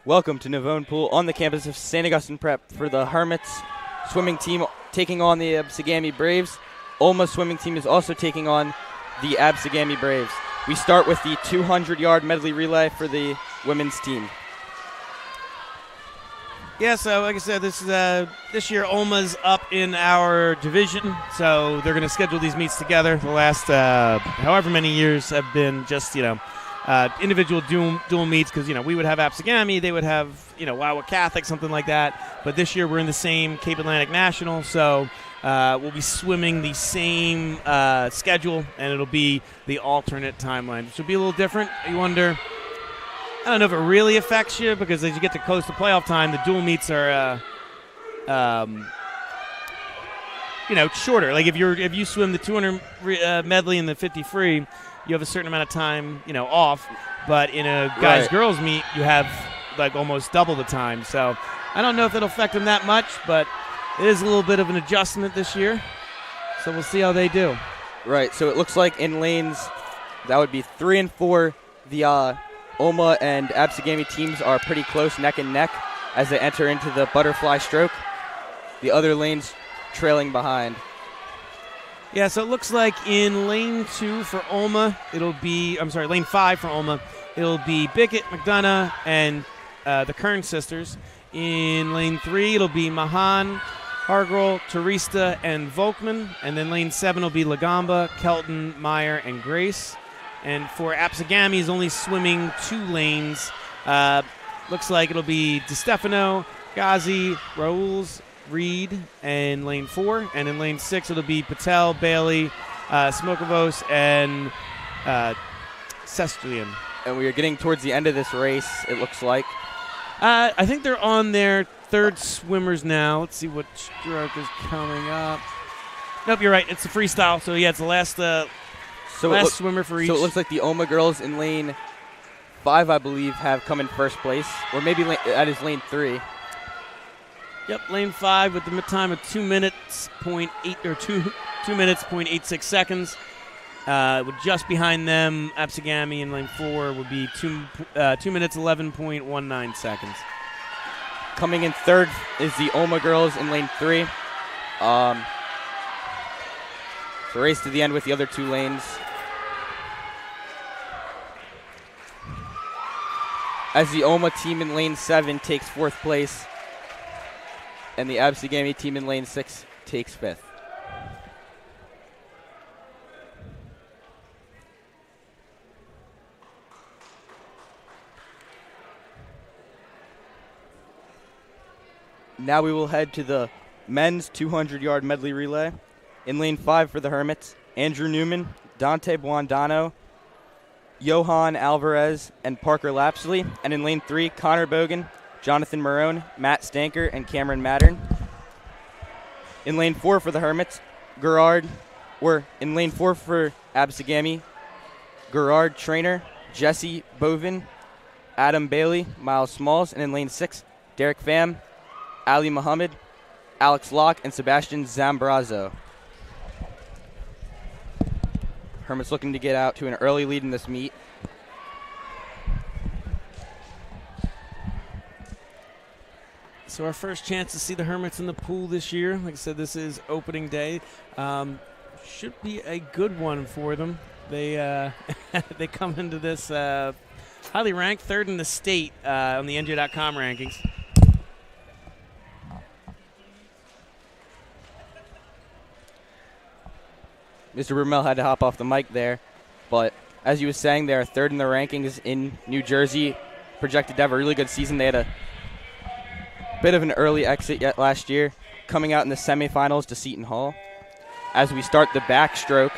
Welcome to Navone Pool on the campus of St. Augustine Prep for the Hermits swimming team taking on the Absegami Braves. Olma swimming team is also taking on the Absegami Braves. We start with the 200-yard medley relay for the women's team. Yeah, so like I said, this year Olma's up in our division, so they're going to schedule these meets together. The last however many years have been just, individual dual meets because, we would have Absegami, they would have, Wildwood Catholic, something like that. But this year we're in the same Cape Atlantic National, so we'll be swimming the same schedule, and it'll be the alternate timeline, which will be a little different. You wonder, I don't know if it really affects you because as you get to close to playoff time, the dual meets are, shorter. Like if you swim the 200 medley and the 50 free, you have a certain amount of time, off. But in a guys-girls meet, you have like almost double the time. So I don't know if it'll affect them that much, but it is a little bit of an adjustment this year. So we'll see how they do. Right. So it looks like in lanes, that would be 3 and 4. The Olma and Absegami teams are pretty close, neck and neck, as they enter into the butterfly stroke. The other lanes trailing behind. Yeah, so it looks like in lane 2 for Olma, lane 5 for Olma, it'll be Bickett, McDonough, and the Kern sisters. In lane 3, it'll be Mahan, Hargrel, Teresta, and Volkman. And then lane 7 will be Lagamba, Kelton, Meyer, and Grace. And for Absegami is only swimming 2 lanes. Looks like it'll be DeStefano, Ghazi, Raoul's, Reed, and lane 4. And in lane 6, it'll be Patel, Bailey, Smokovos, and Sestrian. And we are getting towards the end of this race, it looks like. I think they're on their third swimmers now. Let's see what stroke is coming up. Nope, you're right. It's a freestyle. So, yeah, it's the last swimmer for each. So it looks like the Olma girls in lane 5, I believe, have come in first place. Or maybe that is lane 3. Yep, lane 5 with the time of 2 minutes, 2 minutes, 0.86 seconds. With just behind them, Absegami in lane 4 would be 2 minutes, 11.19 seconds. Coming in third is the Olma girls in lane 3. So race to the end with the other 2 lanes. As the Olma team in lane 7 takes 4th place, and the Absegami team in lane 6 takes 5th. Now we will head to the men's 200-yard medley relay. In lane 5 for the Hermits, Andrew Newman, Dante Buondano, Johan Alvarez, and Parker Lapsley. And in lane 3, Connor Bogan, Jonathan Marone, Matt Stanker, and Cameron Mattern. In lane 4 for the Hermits, in lane 4 for Absegami, Gerard Trainer, Jesse Bovin, Adam Bailey, Miles Smalls. And in lane 6, Derek Pham, Ali Muhammad, Alex Locke, and Sebastian Zambrazo. Hermits looking to get out to an early lead in this meet. So our first chance to see the Hermits in the pool this year. Like I said, this is opening day. Should be a good one for them. They they come into this highly ranked, 3rd in the state on the NJ.com rankings. Mr. Brummel had to hop off the mic there, but as you were saying, they're 3rd in the rankings in New Jersey, projected to have a really good season. They had a bit of an early exit yet last year, coming out in the semifinals to Seton Hall. As we start the backstroke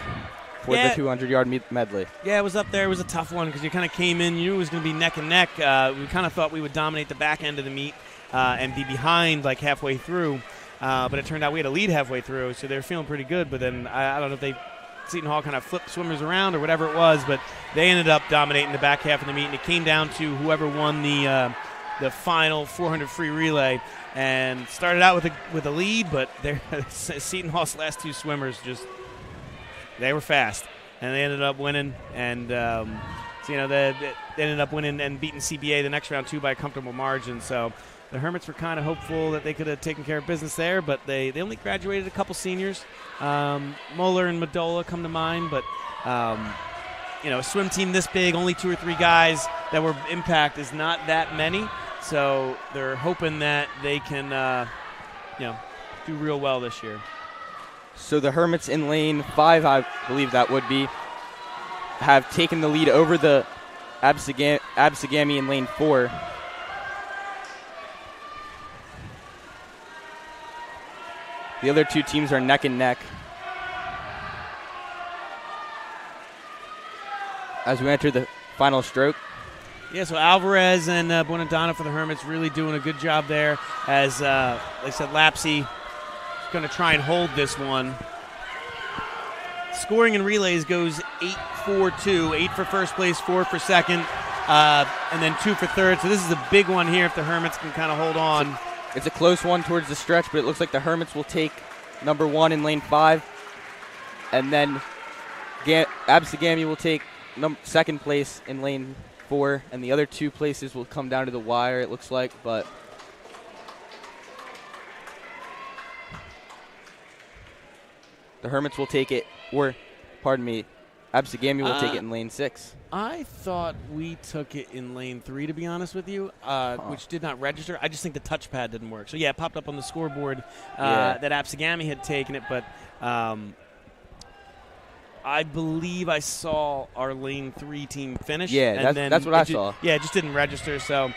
for the 200-yard medley. Yeah, it was up there. It was a tough one because you kind of came in, you knew it was going to be neck and neck. We kind of thought we would dominate the back end of the meet and be behind like halfway through. But it turned out we had a lead halfway through, so they were feeling pretty good. But then I don't know if Seton Hall kind of flipped swimmers around or whatever it was, but they ended up dominating the back half of the meet, and it came down to whoever won the final 400 free relay. And started out with a lead, but Seton Hall's last 2 swimmers they were fast, and they ended up winning. And So, they ended up winning and beating CBA the next round, too, by a comfortable margin. So the Hermits were kind of hopeful that they could have taken care of business there, but they only graduated a couple seniors. Moeller and Madola come to mind, but, a swim team this big, only 2 or 3 guys that were impact is not that many. So they're hoping that they can, do real well this year. So the Hermits in lane 5, I believe that would be, have taken the lead over the Absegami in lane 4. The other 2 teams are neck and neck. As we enter the final stroke. Yeah, so Alvarez and Buonadonna for the Hermits really doing a good job there. As like I said, Lapsey is going to try and hold this one. Scoring in relays goes 8-4-2. 8 for first place, 4 for second, and then 2 for third. So this is a big one here if the Hermits can kind of hold on. It's a close one towards the stretch, but it looks like the Hermits will take number 1 in lane 5. And then Absegami will take second place in lane 4. And the other 2 places will come down to the wire, it looks like. But the Hermits will take it, Absegami will take it in lane 6. I thought we took it in lane 3, to be honest with you, which did not register. I just think the touchpad didn't work. So, yeah, it popped up on the scoreboard that Absegami had taken it, but I believe I saw our lane 3 team finish. Yeah, that's what I saw. Yeah, it just didn't register. So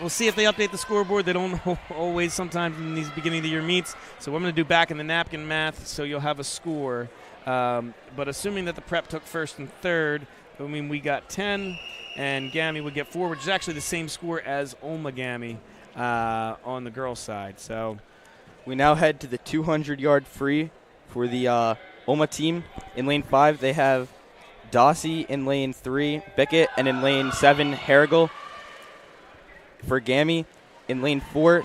we'll see if they update the scoreboard. They don't always sometimes in these beginning of the year meets. So I'm going to do back in the napkin math so you'll have a score. But assuming that the prep took first and third, I mean, we got 10 and Gami would get 4, which is actually the same score as Olma Gami on the girls' side. So we now head to the 200-yard free for the Olma team. In lane 5, they have Dossie in lane 3, Bickett, and in lane 7, Harrigal. For Gami, in lane 4,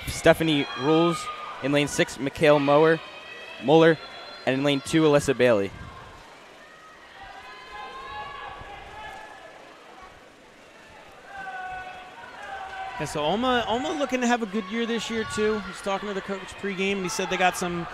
Stephanie Rules. In lane 6, Mikhail Muller. And in lane 2, Alyssa Bailey. Yeah, so Olma looking to have a good year this year too. He's talking to the coach pregame, and he said they got some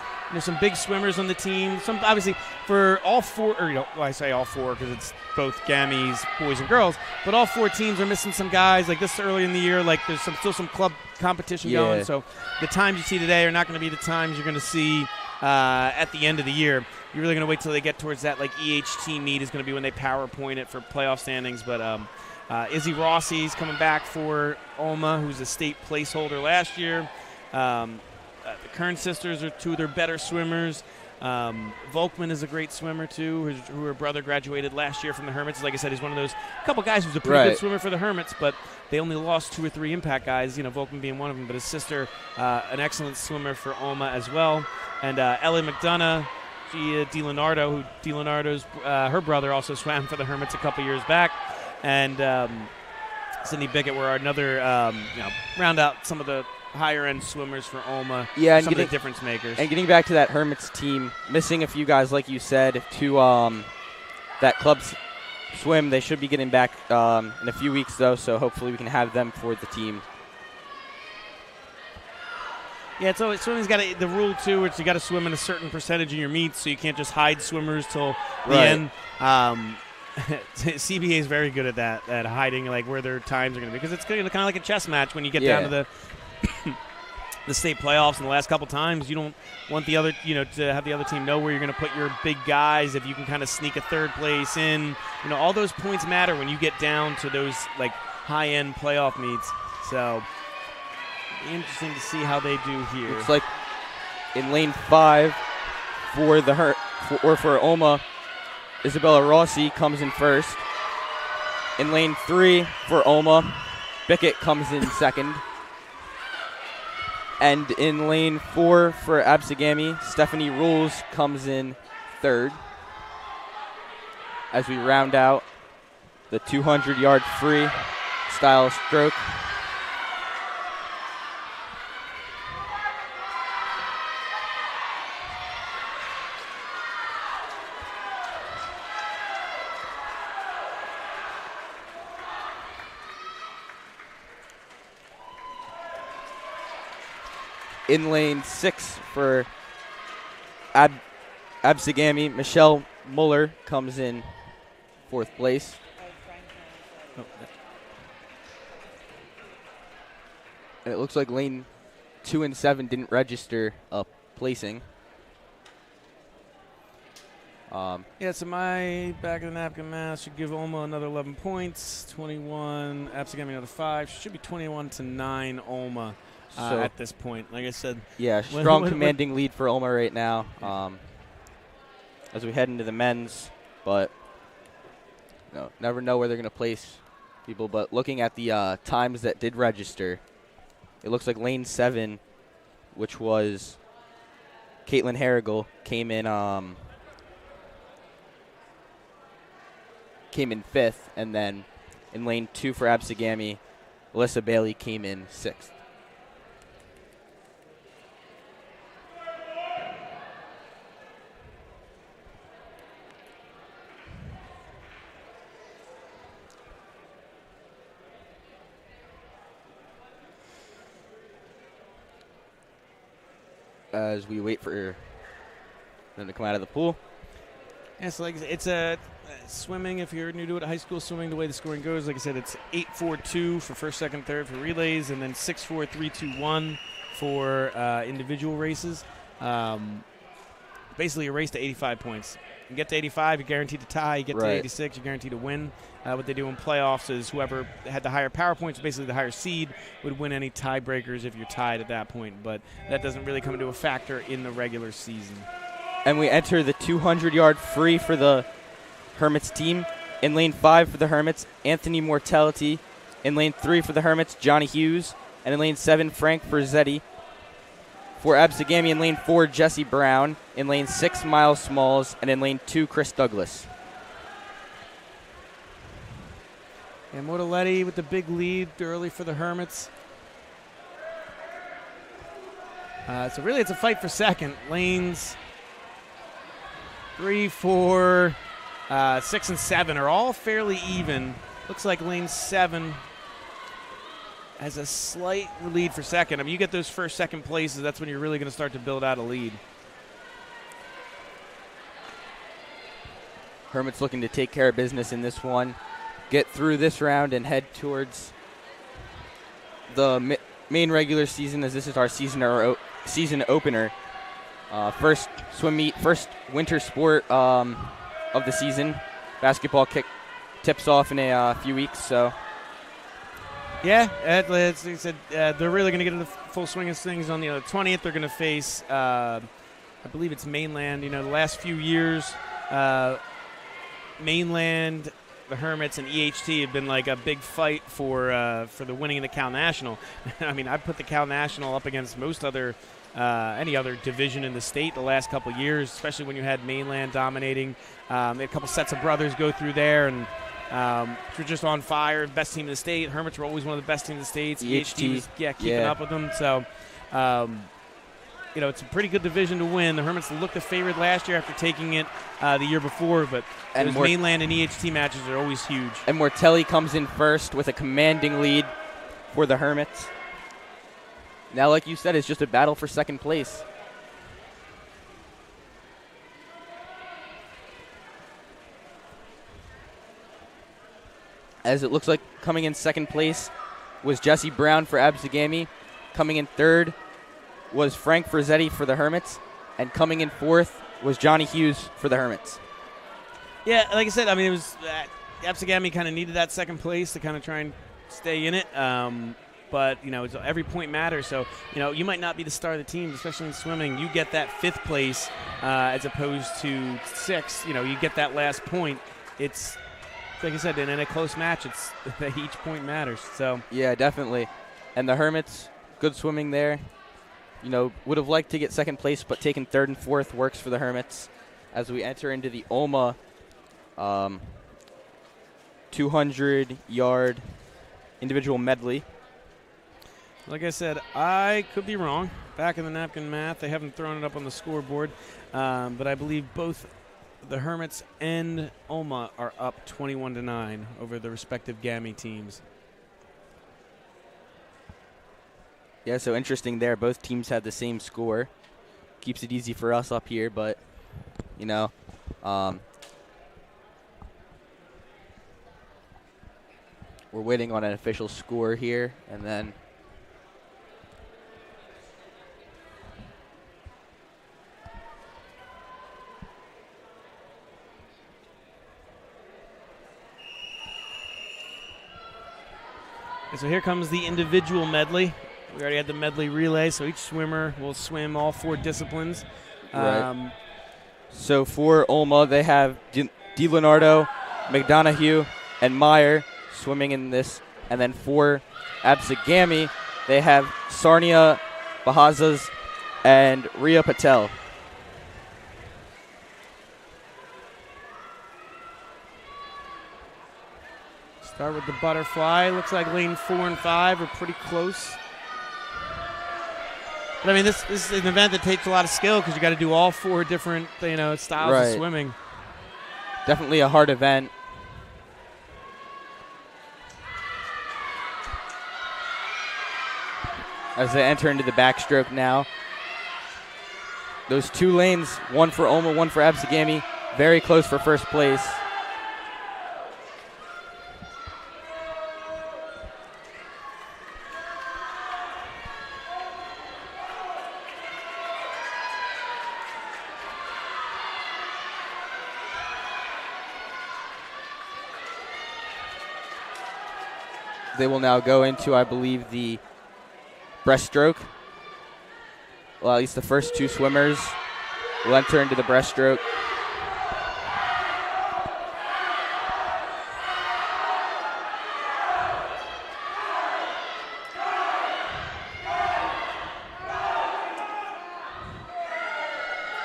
big swimmers on the team. Some obviously for all 4, or I say all 4 because it's both Gamis, boys and girls. But all 4 teams are missing some guys. Like this early in the year, like there's still some club competition going. So the times you see today are not going to be the times you're going to see at the end of the year. You're really going to wait till they get towards that like EHT meet is going to be when they PowerPoint it for playoff standings. But Izzy Rossi's coming back for Olma, who's a state placeholder last year. The Kern sisters are 2 of their better swimmers. Volkman is a great swimmer, too, who her brother graduated last year from the Hermits. Like I said, he's one of those couple guys who's a pretty good swimmer for the Hermits, but they only lost 2 or 3 impact guys, Volkman being one of them. But his sister, an excellent swimmer for Olma as well. And Ellie McDonough, DiLeonardo's her brother also swam for the Hermits a couple years back. And Sydney Bickett were another, round out some of the higher-end swimmers for Olma, some of the difference makers. And getting back to that Hermits team, missing a few guys, like you said, to that club's swim. They should be getting back in a few weeks, though, so hopefully we can have them for the team. Yeah, so swimming's got the rule, too, which you got to swim in a certain percentage of your meets, so you can't just hide swimmers till the end. CBA is very good at that, at hiding like where their times are going to be, because it's kind of like a chess match when you get down to the state playoffs. And the last couple times, you don't want the other, to have the other team know where you're going to put your big guys. If you can kind of sneak a third place in, all those points matter when you get down to those like high-end playoff meets. So interesting to see how they do here. It's like in lane 5 for Olma, Isabella Rossi comes in first. In lane 3 for Olma, Bickett comes in second. And in lane 4 for Absegami, Stephanie Rules comes in third. As we round out the 200-yard free style stroke. In lane 6 for Absegami, Michelle Muller comes in 4th place. And it looks like lane 2 and 7 didn't register a placing. Yeah, so my back of the napkin math should give Olma another 11 points, 21, Absegami another 5. Should be 21-9 Olma at this point. Like I said, yeah, strong commanding lead for Olma right now as we head into the men's. But never know where they're going to place people. But looking at the times that did register, it looks like lane 7, which was Caitlin Harrigal, came in 5th, and then in lane 2 for Absegami, Alyssa Bailey came in 6th. As we wait for them to come out of the pool. Yeah, so like it's a swimming. If you're new to it, high school swimming, the way the scoring goes, like I said, it's 8-4-2 for first, second, third for relays, and then 6-4, 3-2-1 for individual races. Basically, a race to 85 points. You get to 85, you're guaranteed to tie. You get to 86, you're guaranteed to win. What they do in playoffs is whoever had the higher power points, basically the higher seed, would win any tiebreakers if you're tied at that point. But that doesn't really come into a factor in the regular season. And we enter the 200-yard free for the Hermits team. In lane 5 for the Hermits, Anthony Mortality. In lane 3 for the Hermits, Johnny Hughes. And in lane 7, Frank Verzetti. For Absegami in lane 4, Jesse Brown. In lane 6, Miles Smalls. And in lane 2, Chris Douglas. And Mortaletti with the big lead early for the Hermits. So really it's a fight for second. Lanes 3, 4, 6, and 7 are all fairly even. Looks like lane 7 has a slight lead for second. I mean, you get those first, second places, that's when you're really going to start to build out a lead. Hermits looking to take care of business in this one. Get through this round and head towards the main regular season, as this is our season opener. First swim meet, first winter sport of the season. Basketball tips off in a few weeks, so. Yeah, as I said, they're really going to get into the full swing of things on the 20th. They're going to face, I believe it's Mainland. You know, the last few years, Mainland, the Hermits, and EHT have been like a big fight for the winning of the Cal National. I mean, I've put the Cal National up against most other any other division in the state the last couple of years, especially when you had Mainland dominating. They had a couple sets of brothers go through there, and we're just on fire. Best team in the state. Hermits were always one of the best teams in the state. EHT was keeping up with them. So, it's a pretty good division to win. The Hermits looked the favorite last year after taking it the year before, but those Mainland and EHT matches are always huge. And Mortelli comes in first with a commanding lead for the Hermits. Now, like you said, it's just a battle for second place. As it looks like coming in second place was Jesse Brown for Absegami. Coming in third was Frank Verzetti for the Hermits. And coming in fourth was Johnny Hughes for the Hermits. Yeah, like I said, I mean, it was Absegami kind of needed that second place to kind of try and stay in it. But, every point matters. So, you might not be the star of the team, especially in swimming. You get that fifth place as opposed to sixth. You get that last point. It's, like I said, in a close match, it's each point matters. So yeah, definitely. And the Hermits, good swimming there. Would have liked to get second place, but taking third and fourth works for the Hermits as we enter into the OMA 200-yard individual medley. Like I said, I could be wrong. Back in the napkin math, they haven't thrown it up on the scoreboard, but I believe both the Hermits and OMA are up 21-9 over the respective GAMI teams. Yeah, so interesting there. Both teams had the same score. Keeps it easy for us up here, but, you know, we're waiting on an official score here, and then so here comes the individual medley. We already had the medley relay, so each swimmer will swim all 4 disciplines. Right. So for Olma, they have DiLeonardo, McDonough, and Meyer swimming in this. And then for Absegami, they have Sarnia, Bahazas, and Ria Patel. Start with the butterfly. Looks like lane 4 and 5 are pretty close. But I mean, this is an event that takes a lot of skill because you got to do all 4 different, styles of swimming. Definitely a hard event. As they enter into the backstroke now. Those 2 lanes, one for Olma, one for Absegami, very close for first place. They will now go into, I believe, the breaststroke. Well, at least the first 2 swimmers will enter into the breaststroke.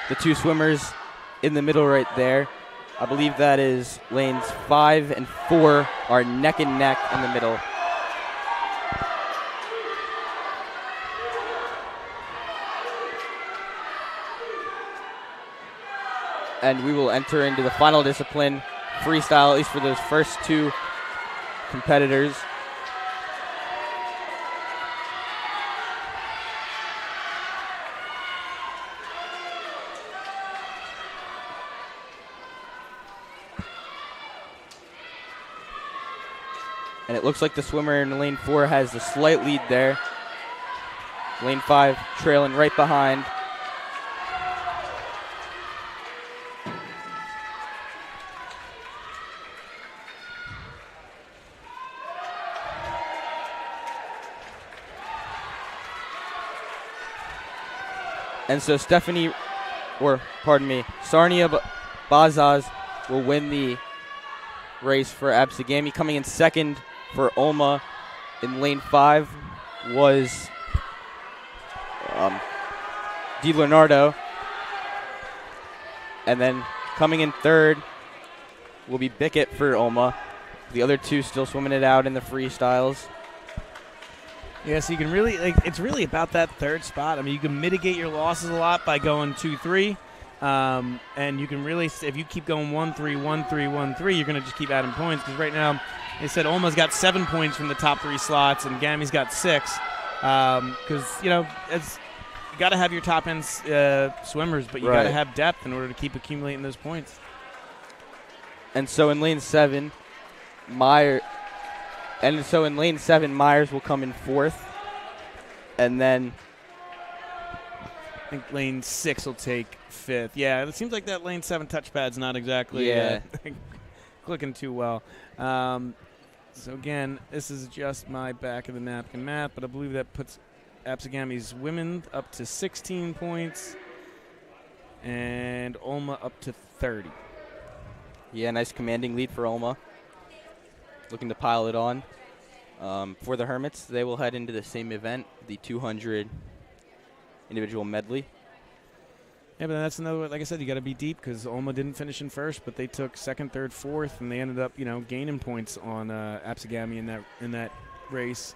The 2 swimmers in the middle right there. I believe that is lanes 5 and 4 are neck and neck in the middle. And we will enter into the final discipline, freestyle, at least for those first 2 competitors. And it looks like the swimmer in lane 4 has a slight lead there. Lane 5 trailing right behind. And so Sarnia Bazaz will win the race for Absegami. Coming in second for Olma in lane 5 was DiLeonardo. And then coming in third will be Bickett for Olma. The other 2 still swimming it out in the freestyles. Yeah, so you can really, it's really about that 3rd spot. I mean, you can mitigate your losses a lot by going 2-3. And you can really, if you keep going 1-3, 1-3, 1-3, you're going to just keep adding points. Because right now, they said Olma's got 7 points from the top 3 slots, and Gami's got 6. Because, you got to have your top-end swimmers, but you got to have depth in order to keep accumulating those points. And so in lane 7, Myers will come in 4th. And then I think lane 6 will take 5th. Yeah, it seems like that lane 7 touchpad's not exactly clicking too well. So again, this is just my back of the napkin math, but I believe that puts Absegami's women up to 16 points and Olma up to 30. Yeah, nice commanding lead for Olma. Looking to pile it on. For the Hermits, they will head into the same event, the 200 individual medley. Yeah, but that's another, like I said, you got to be deep because Olma didn't finish in first, but they took 2nd, 3rd, 4th, and they ended up, gaining points on Absegami in that race.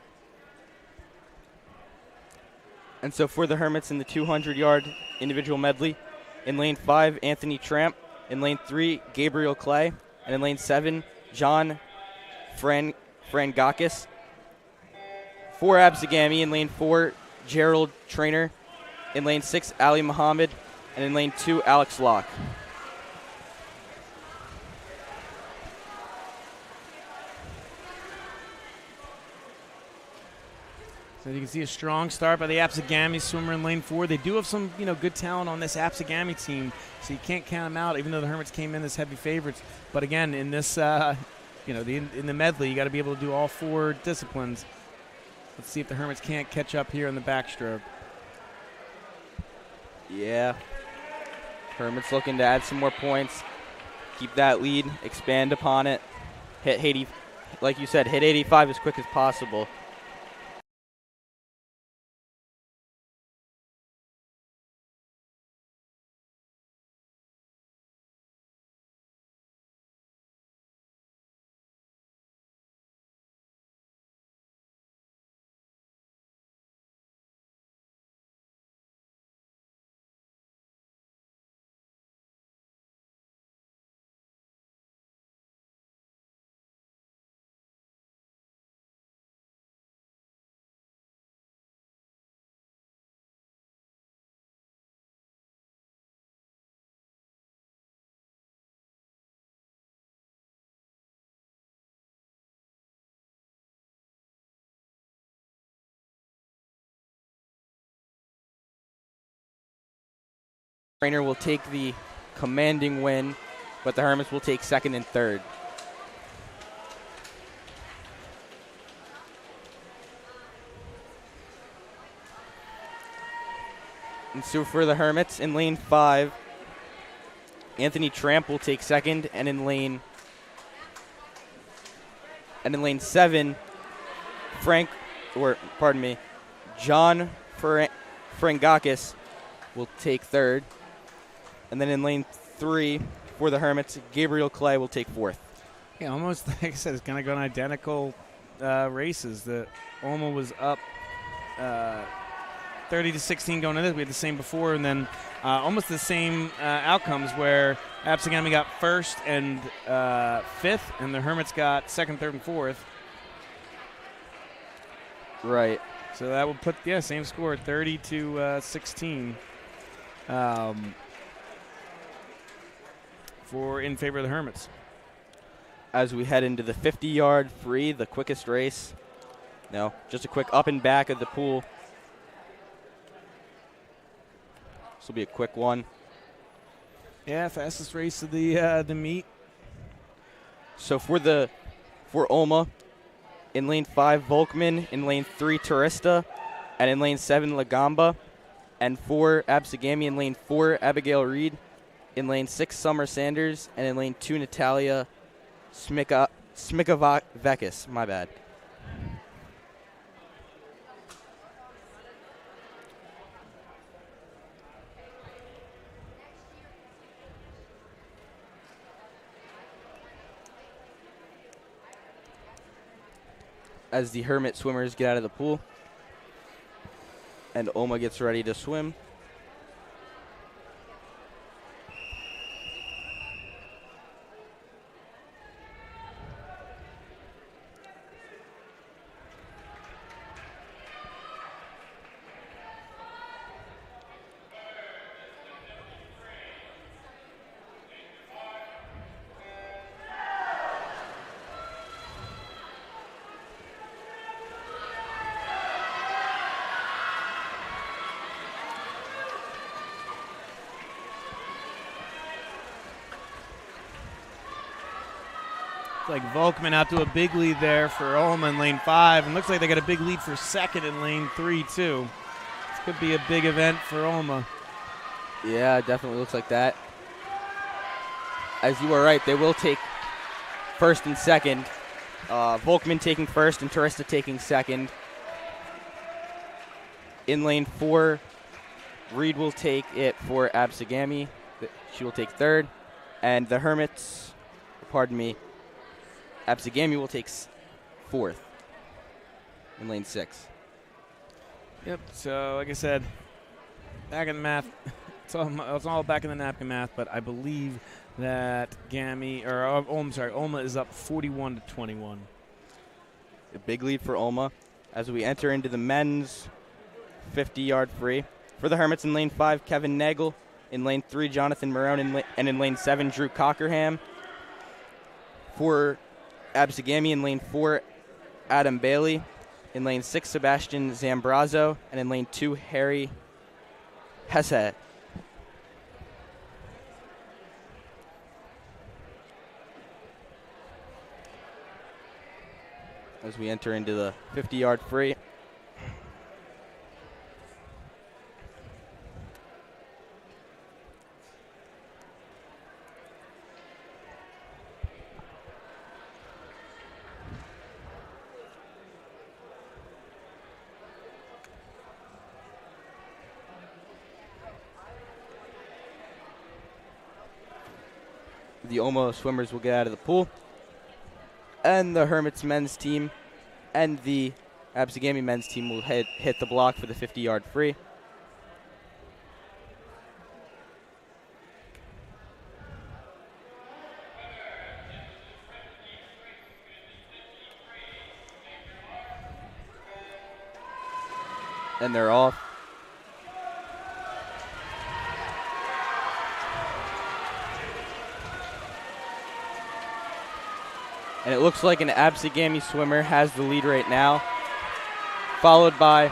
And so for the Hermits in the 200-yard individual medley, in lane 5, Anthony Tramp. In lane 3, Gabriel Clay. And in lane 7, John Frangakis. For Absegami in lane 4, Gerald Trainer. In lane 6, Ali Muhammad. And in lane 2, Alex Locke. So you can see a strong start by the Absegami swimmer in lane 4. They do have some, good talent on this Absegami team, so you can't count them out, even though the Hermits came in as heavy favorites. But again, in this, in the medley, you got to be able to do all 4 disciplines. Let's see if the Hermits can't catch up here in the backstroke. Yeah. Hermits looking to add some more points, keep that lead, expand upon it, hit 80, like you said, hit 85 as quick as possible. Trainer will take the commanding win, but the Hermits will take second and third. And so for the Hermits, in lane 5, Anthony Tramp will take second, and in lane 7, John Frangakis will take third. And then in lane 3 for the Hermits, Gabriel Clay will take fourth. Yeah, almost like I said, it's kind of going identical races. The Olma was up 30-16 going into this. We had the same before, and then almost the same outcomes where Absegami got first and fifth, and the Hermits got second, third, and fourth. Right. So that would put, same score, 30-16. In favor of the Hermits. As we head into the 50-yard free, the quickest race. No, just a quick up and back of the pool. This will be a quick one. Yeah, fastest race of the meet. So for Olma, in lane 5, Volkman, in lane 3, Turista, and in lane 7, Lagamba, and for Absegami in lane 4, Abigail Reed, in lane 6, Summer Sanders, and in lane 2, Natalia Smikavekis. My bad. As the Hermit swimmers get out of the pool, and Olma gets ready to swim. Like Volkman out to a big lead there for Olma in lane 5, and looks like they got a big lead for second in lane 3 too. This could be a big event for Olma. Yeah, it definitely looks like that. As you are right, they will take first and second. Volkman taking first and Turista taking second. In lane 4, Reed will take it for Absegami. She will take third. And the Hermits, Absegami will take fourth in lane 6. Yep, so like I said, back in the math. It's all back in the napkin math, but I believe that Olma is up 41-21. A big lead for Olma as we enter into the men's 50-yard free. For the Hermits in lane 5, Kevin Nagel. In lane 3, Jonathan Marone. And in lane 7, Drew Cockerham. For Absegami in lane 4, Adam Bailey. In lane 6, Sebastian Zambrazo. And in lane 2, Harry Hesse. As we enter into the 50-yard free. The Omo swimmers will get out of the pool. And the Hermits men's team and the Absegami men's team will hit the block for the 50-yard free. And they're off. And it looks like an Absegami swimmer has the lead right now, followed by...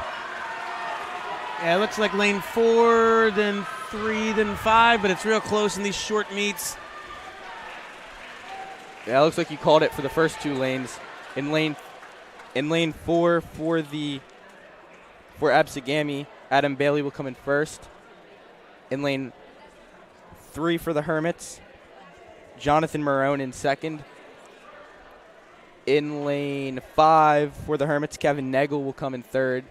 Yeah, it looks like lane 4, then 3, then 5, but it's real close in these short meets. Yeah, it looks like you called it for the first 2 lanes. In lane 4 for Absegami, Adam Bailey will come in first. In lane 3 for the Hermits, Jonathan Marone in second. In lane 5 for the Hermits, Kevin Nagel will come in third.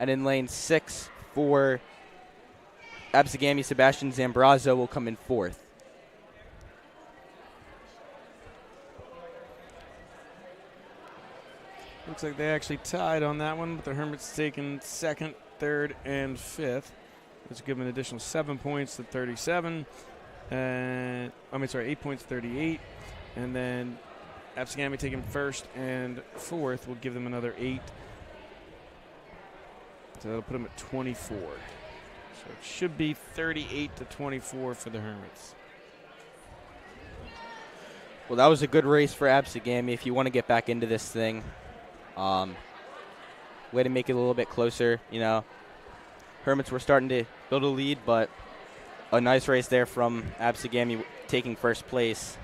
And in lane 6 for Absegami, Sebastian Zambrazo will come in fourth. Looks like they actually tied on that one, but the Hermits taking second, third, and fifth. Let's give them an additional 7 points to 37. 8 points, 38. And then Absegami taking first and fourth will give them another 8. So that'll put them at 24. So it should be 38 to 24 for the Hermits. Well, that was a good race for Absegami if you want to get back into this thing. Way to make it a little bit closer, you know. Hermits were starting to build a lead, but a nice race there from Absegami taking first place.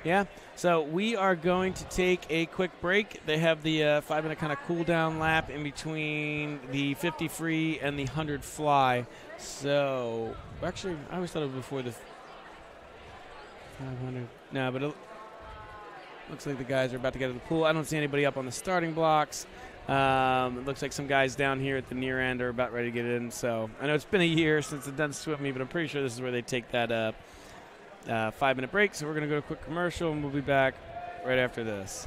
Yeah, so we are going to take a quick break. They have the 5-minute kind of cool-down lap in between the 50 free and the 100 fly. So, actually, I always thought it was before the 500. No, but it looks like the guys are about to get to the pool. I don't see anybody up on the starting blocks. It looks like some guys down here at the near end are about ready to get in. So, I know it's been a year since they've done swim meet, but I'm pretty sure this is where they take that 5-minute break. So we're going to go to a quick commercial, and we'll be back right after this.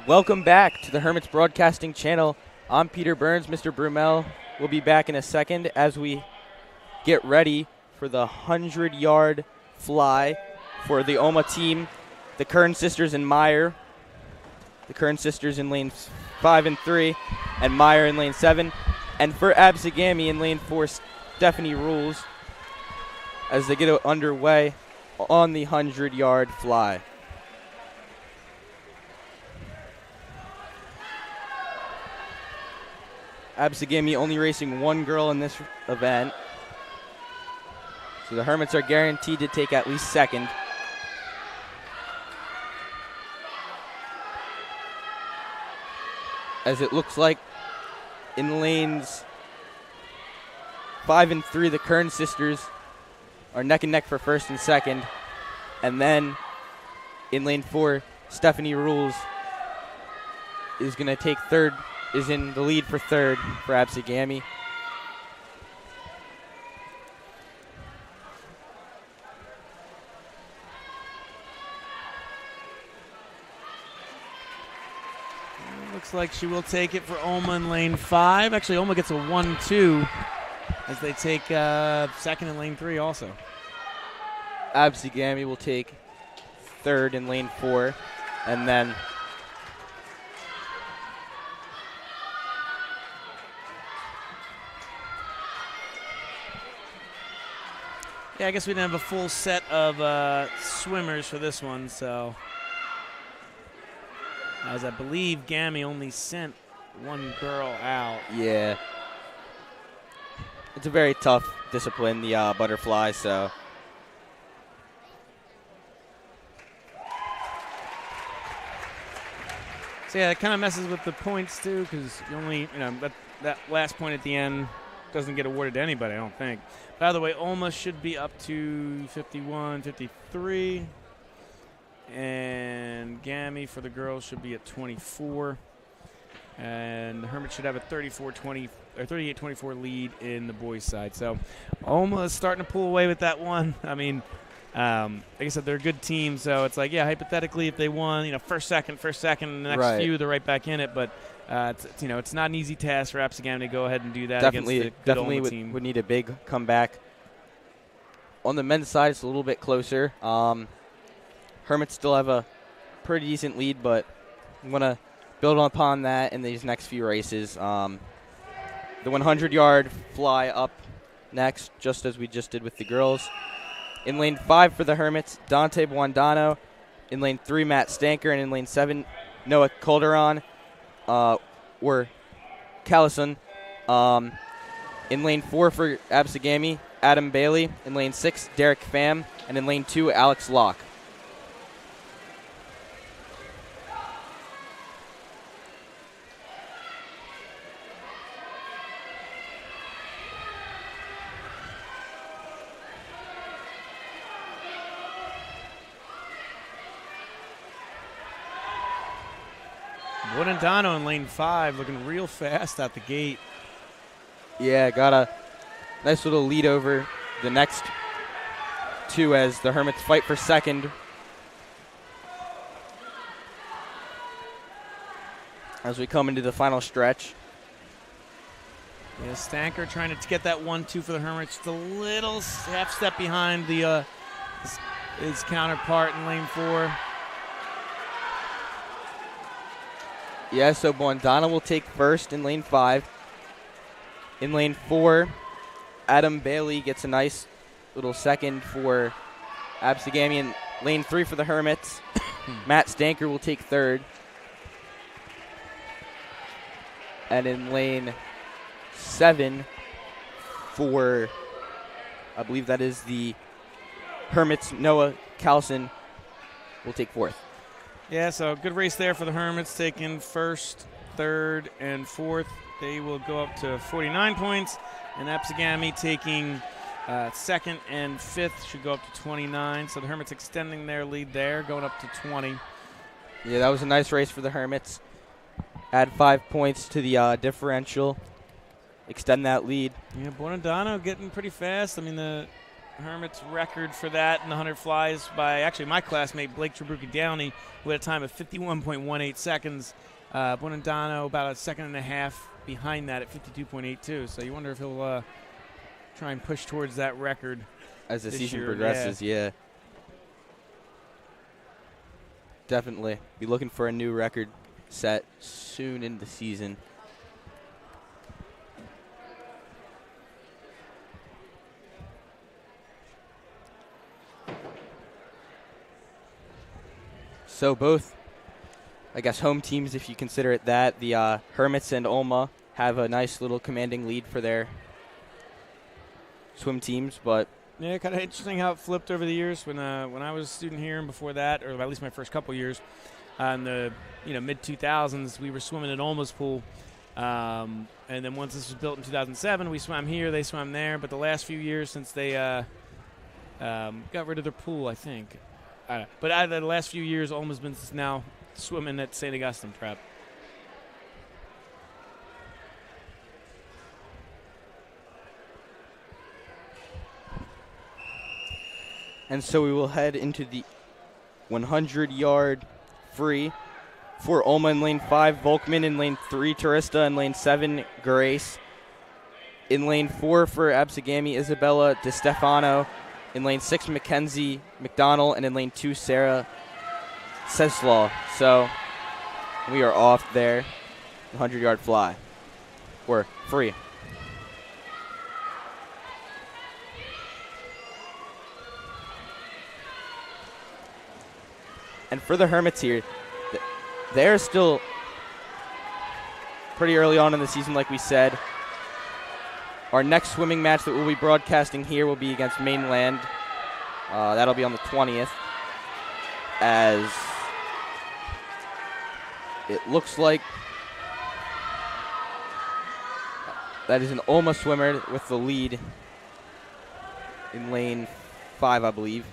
Welcome back to the Hermits Broadcasting Channel. I'm Peter Burns. Mr. Brumel will be back in a second as we get ready for the 100-yard fly for the Oma team. The Kern sisters and Meyer. The Kern sisters in lanes 5 and 3, and Meyer in lane 7. And for Absegami in lane 4, Stephanie Rules as they get underway on the 100-yard fly. Absegami only racing one girl in this event. So the Hermits are guaranteed to take at least second. As it looks like in lanes 5 and 3, the Kern sisters are neck and neck for first and second. And then in lane 4, Stephanie Rules is going to take third, is in the lead for third for Absegami. Looks like she will take it for Oma in lane 5. Actually, Oma gets a 1-2 as they take second in lane 3 also. Absegami will take third in lane 4, and then yeah, I guess we didn't have a full set of swimmers for this one, so as I believe Gammy only sent one girl out. yeah, it's a very tough discipline, the butterfly, so. So yeah, it kind of messes with the points too, because you only, that last point at the end doesn't get awarded to anybody, I don't think. By the way, Oma should be up to 51, 53. And Gammy for the girls should be at 24. And the Hermits should have a 38-24 lead in the boys' side. So Oma is starting to pull away with that one. I mean, like I said, they're a good team, so it's like, yeah, hypothetically, if they won, first, second, and the next few, they're right back in it. But it's not an easy task for Absegami to go ahead and do that. Definitely team. would need a big comeback. On the men's side, it's a little bit closer. Hermits still have a pretty decent lead, but I'm going to build upon that in these next few races. The 100-yard fly up next, just as we just did with the girls. In lane 5 for the Hermits, Dante Buondano. In lane 3, Matt Stanker. And in lane 7, Noah Calderon or Callison. In lane 4 for Absegami, Adam Bailey. In lane 6, Derek Pham. And in lane 2, Alex Locke. Buondano in lane 5 looking real fast out the gate. Yeah, got a nice little lead over the next two as the Hermits fight for second. As we come into the final stretch. Yeah, Stanker trying to get that 1-2 for the Hermits. Just a little half step behind the his counterpart in lane 4. Yeah, so Buondano will take first in lane 5. In lane 4, Adam Bailey gets a nice little second for Absegami. In lane 3 for the Hermits, Matt Stanker will take third. And in lane 7 for, I believe that is the Hermits, Noah Callison will take fourth. Yeah, so good race there for the Hermits, taking first, third, and fourth. They will go up to 49 points, and Absegami taking second and fifth should go up to 29. So the Hermits extending their lead there, going up to 20. Yeah, that was a nice race for the Hermits. Add 5 points to the differential, extend that lead. Yeah, Buondano getting pretty fast. I mean, Hermits record for that in the 100 flies by actually my classmate Blake Trabuca Downey, who had a time of 51.18 seconds. Bonandano about a second and a half behind that at 52.82. So you wonder if he'll try and push towards that record as the season year. progresses. Yeah. Definitely be looking for a new record set soon in the season. So both, I guess, home teams, if you consider it that, the Hermits and Olma have a nice little commanding lead for their swim teams. But yeah, kind of interesting how it flipped over the years. When I was a student here and before that, or at least my first couple years, in the mid 2000s, we were swimming at Olma's pool. And then once this was built in 2007, we swam here, they swam there. But the last few years since they got rid of their pool, I think. But out of the last few years, Olma's been now swimming at St. Augustine Prep. And so we will head into the 100-yard free for Olma in lane 5, Volkman in lane 3, Turista in lane 7, Grace. In lane 4 for Absegami, Isabella DeStefano. In lane 6, Mackenzie McDonald. And in lane 2, Sarah Seslaw. So we are off there. 100-yard fly. Or free. And for the Hermits here, they're still pretty early on in the season, like we said. Our next swimming match that we'll be broadcasting here will be against Mainland. That'll be on the 20th. As it looks like that is an Olma swimmer with the lead in lane 5, I believe.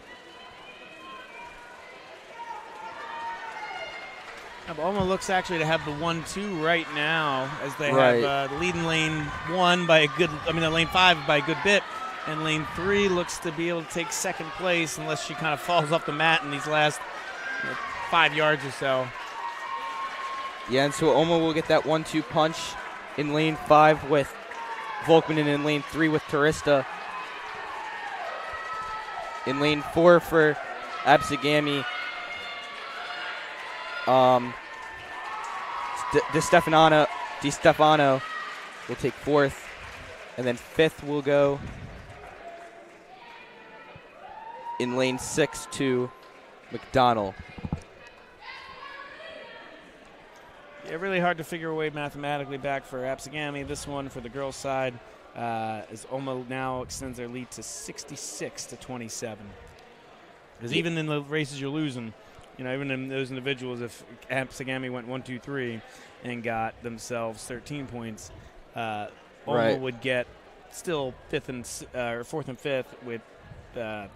Olma looks actually to have the 1-2 right now, as they have the lead in lane 1 by a good, lane 5 by a good bit, and lane 3 looks to be able to take second place unless she kind of falls off the mat in these last 5 yards or so. Yeah, and so Olma will get that 1-2 punch in lane 5 with Volkman, and in lane 3 with Turista. In lane 4 for Absegami, DeStefano will take 4th, and then 5th will go in lane 6 to McDonald. Yeah, really hard to figure a way mathematically back for Absegami. This one for the girls' side, as Olma now extends their lead to 66 to 27. Because even in the races you're losing, even in those individuals, if Absegami went 1-2-3 and got themselves 13 points, Olma would get still 4th and 5th with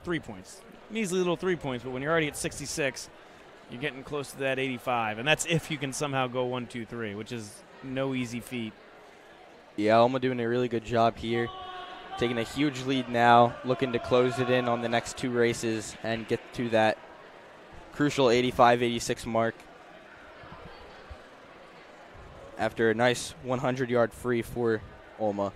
3 points. Measly little 3 points, but when you're already at 66, you're getting close to that 85, and that's if you can somehow go 1-2-3, which is no easy feat. Yeah, Olma doing a really good job here, taking a huge lead now, looking to close it in on the next 2 races and get to that crucial 85-86 mark after a nice 100-yard free for Olma.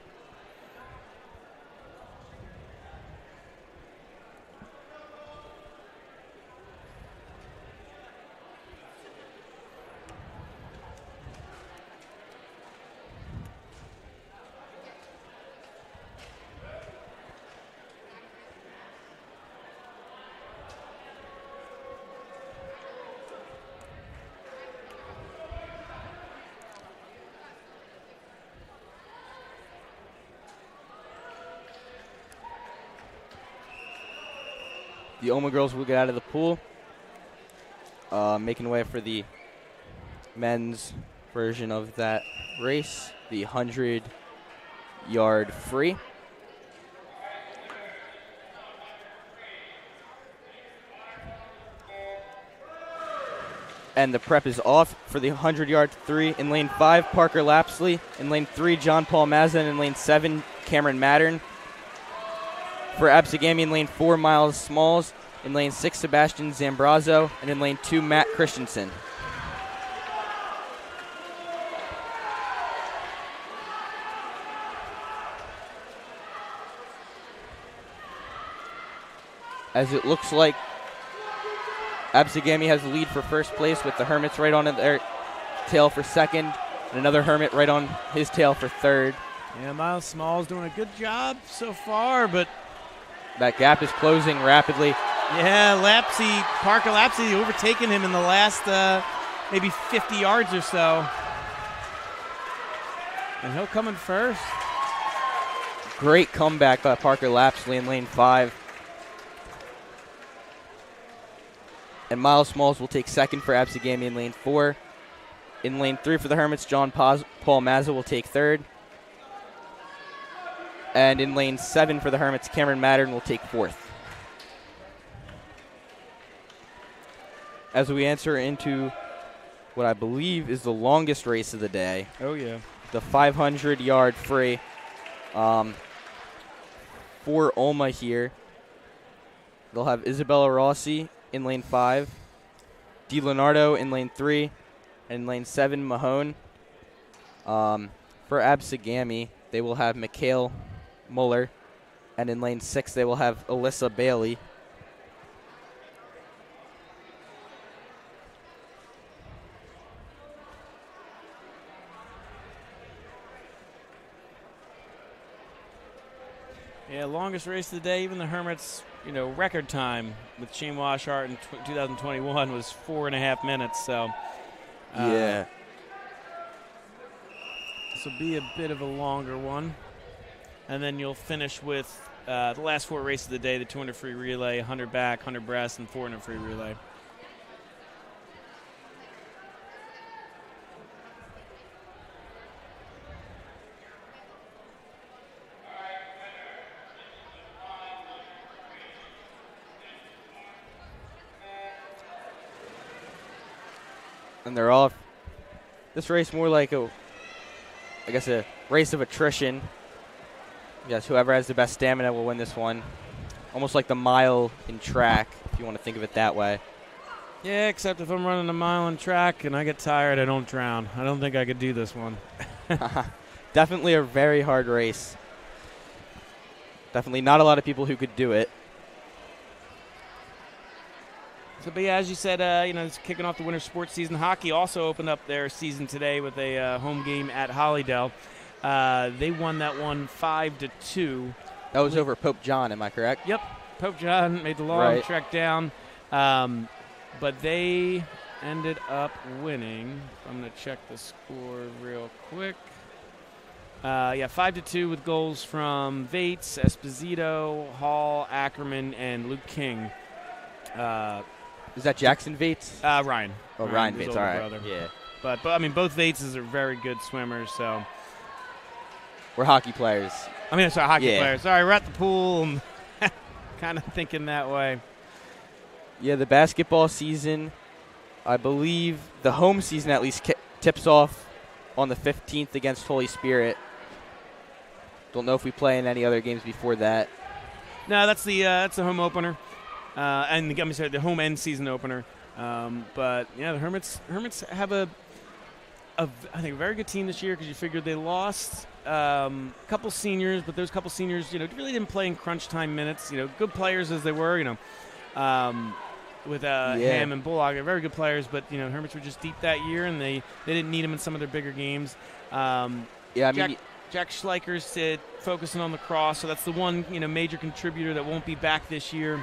The Olma girls will get out of the pool, making way for the men's version of that race, the 100-yard free. And the prep is off for the 100-yard 3. In lane 5, Parker Lapsley. In lane 3, John Paul Mazin. In lane 7, Cameron Mattern. For Absegami in lane 4, Miles Smalls. In lane 6, Sebastian Zambrazzo. And in lane 2, Matt Christensen. As it looks like Absegami has the lead for first place with the Hermits right on their tail for second, and another Hermit right on his tail for third. Yeah, Miles Small's doing a good job so far, but that gap is closing rapidly. Yeah, Parker Lapsey overtaking him in the last maybe 50 yards or so. And he'll come in first. Great comeback by Parker Lapsley in lane 5. And Miles Smalls will take second for Absegami in lane 4. In lane 3 for the Hermits, Paul Mazza will take third. And in lane 7 for the Hermits, Cameron Mattern will take fourth. As we enter into what I believe is the longest race of the day. Oh, yeah. The 500-yard free for Olma here. They'll have Isabella Rossi in lane 5, DiLeonardo in lane 3, and in lane 7, Mahone. For Absegami, they will have Mikhail Muller, and in lane 6, they will have Alyssa Bailey. Yeah, longest race of the day. Even the Hermits, record time with Shane Washart in 2021 was 4.5 minutes. So, yeah. This will be a bit of a longer one. And then you'll finish with the last 4 races of the day, the 200 free relay, 100 back, 100 breast, and 400 free relay. And they're all this race more like a race of attrition. Yes, whoever has the best stamina will win this one. Almost like the mile in track, if you want to think of it that way. Yeah, except if I'm running a mile in track and I get tired, I don't drown. I don't think I could do this one. Definitely a very hard race. Definitely not a lot of people who could do it. So, but yeah, as you said, it's kicking off the winter sports season. Hockey also opened up their season today with a home game at Hollydale. They won that one 5-2. That was over Pope John, am I correct? Yep. Pope John made the long trek down. But they ended up winning. I'm going to check the score real quick. 5-2 with goals from Vates, Esposito, Hall, Ackerman, and Luke King. Is that Jackson Vates? Ryan. Oh, Ryan Vates, all right. Brother. Yeah. But I mean, both Vateses are very good swimmers, so. We're hockey players. Hockey players. Sorry, we're at the pool. Kind of thinking that way. Yeah, the basketball season, I believe the home season at least tips off on the 15th against Holy Spirit. Don't know if we play in any other games before that. No, that's the home opener. And the home end season opener. But yeah, the Hermits have a very good team this year because you figured they lost a couple seniors, but those couple seniors, really didn't play in crunch time minutes. Good players as they were, with Ham and Bullock, they're very good players, but Hermits were just deep that year, and they didn't need them in some of their bigger games. Jack Schleicher's focusing on lacrosse, so that's the one major contributor that won't be back this year.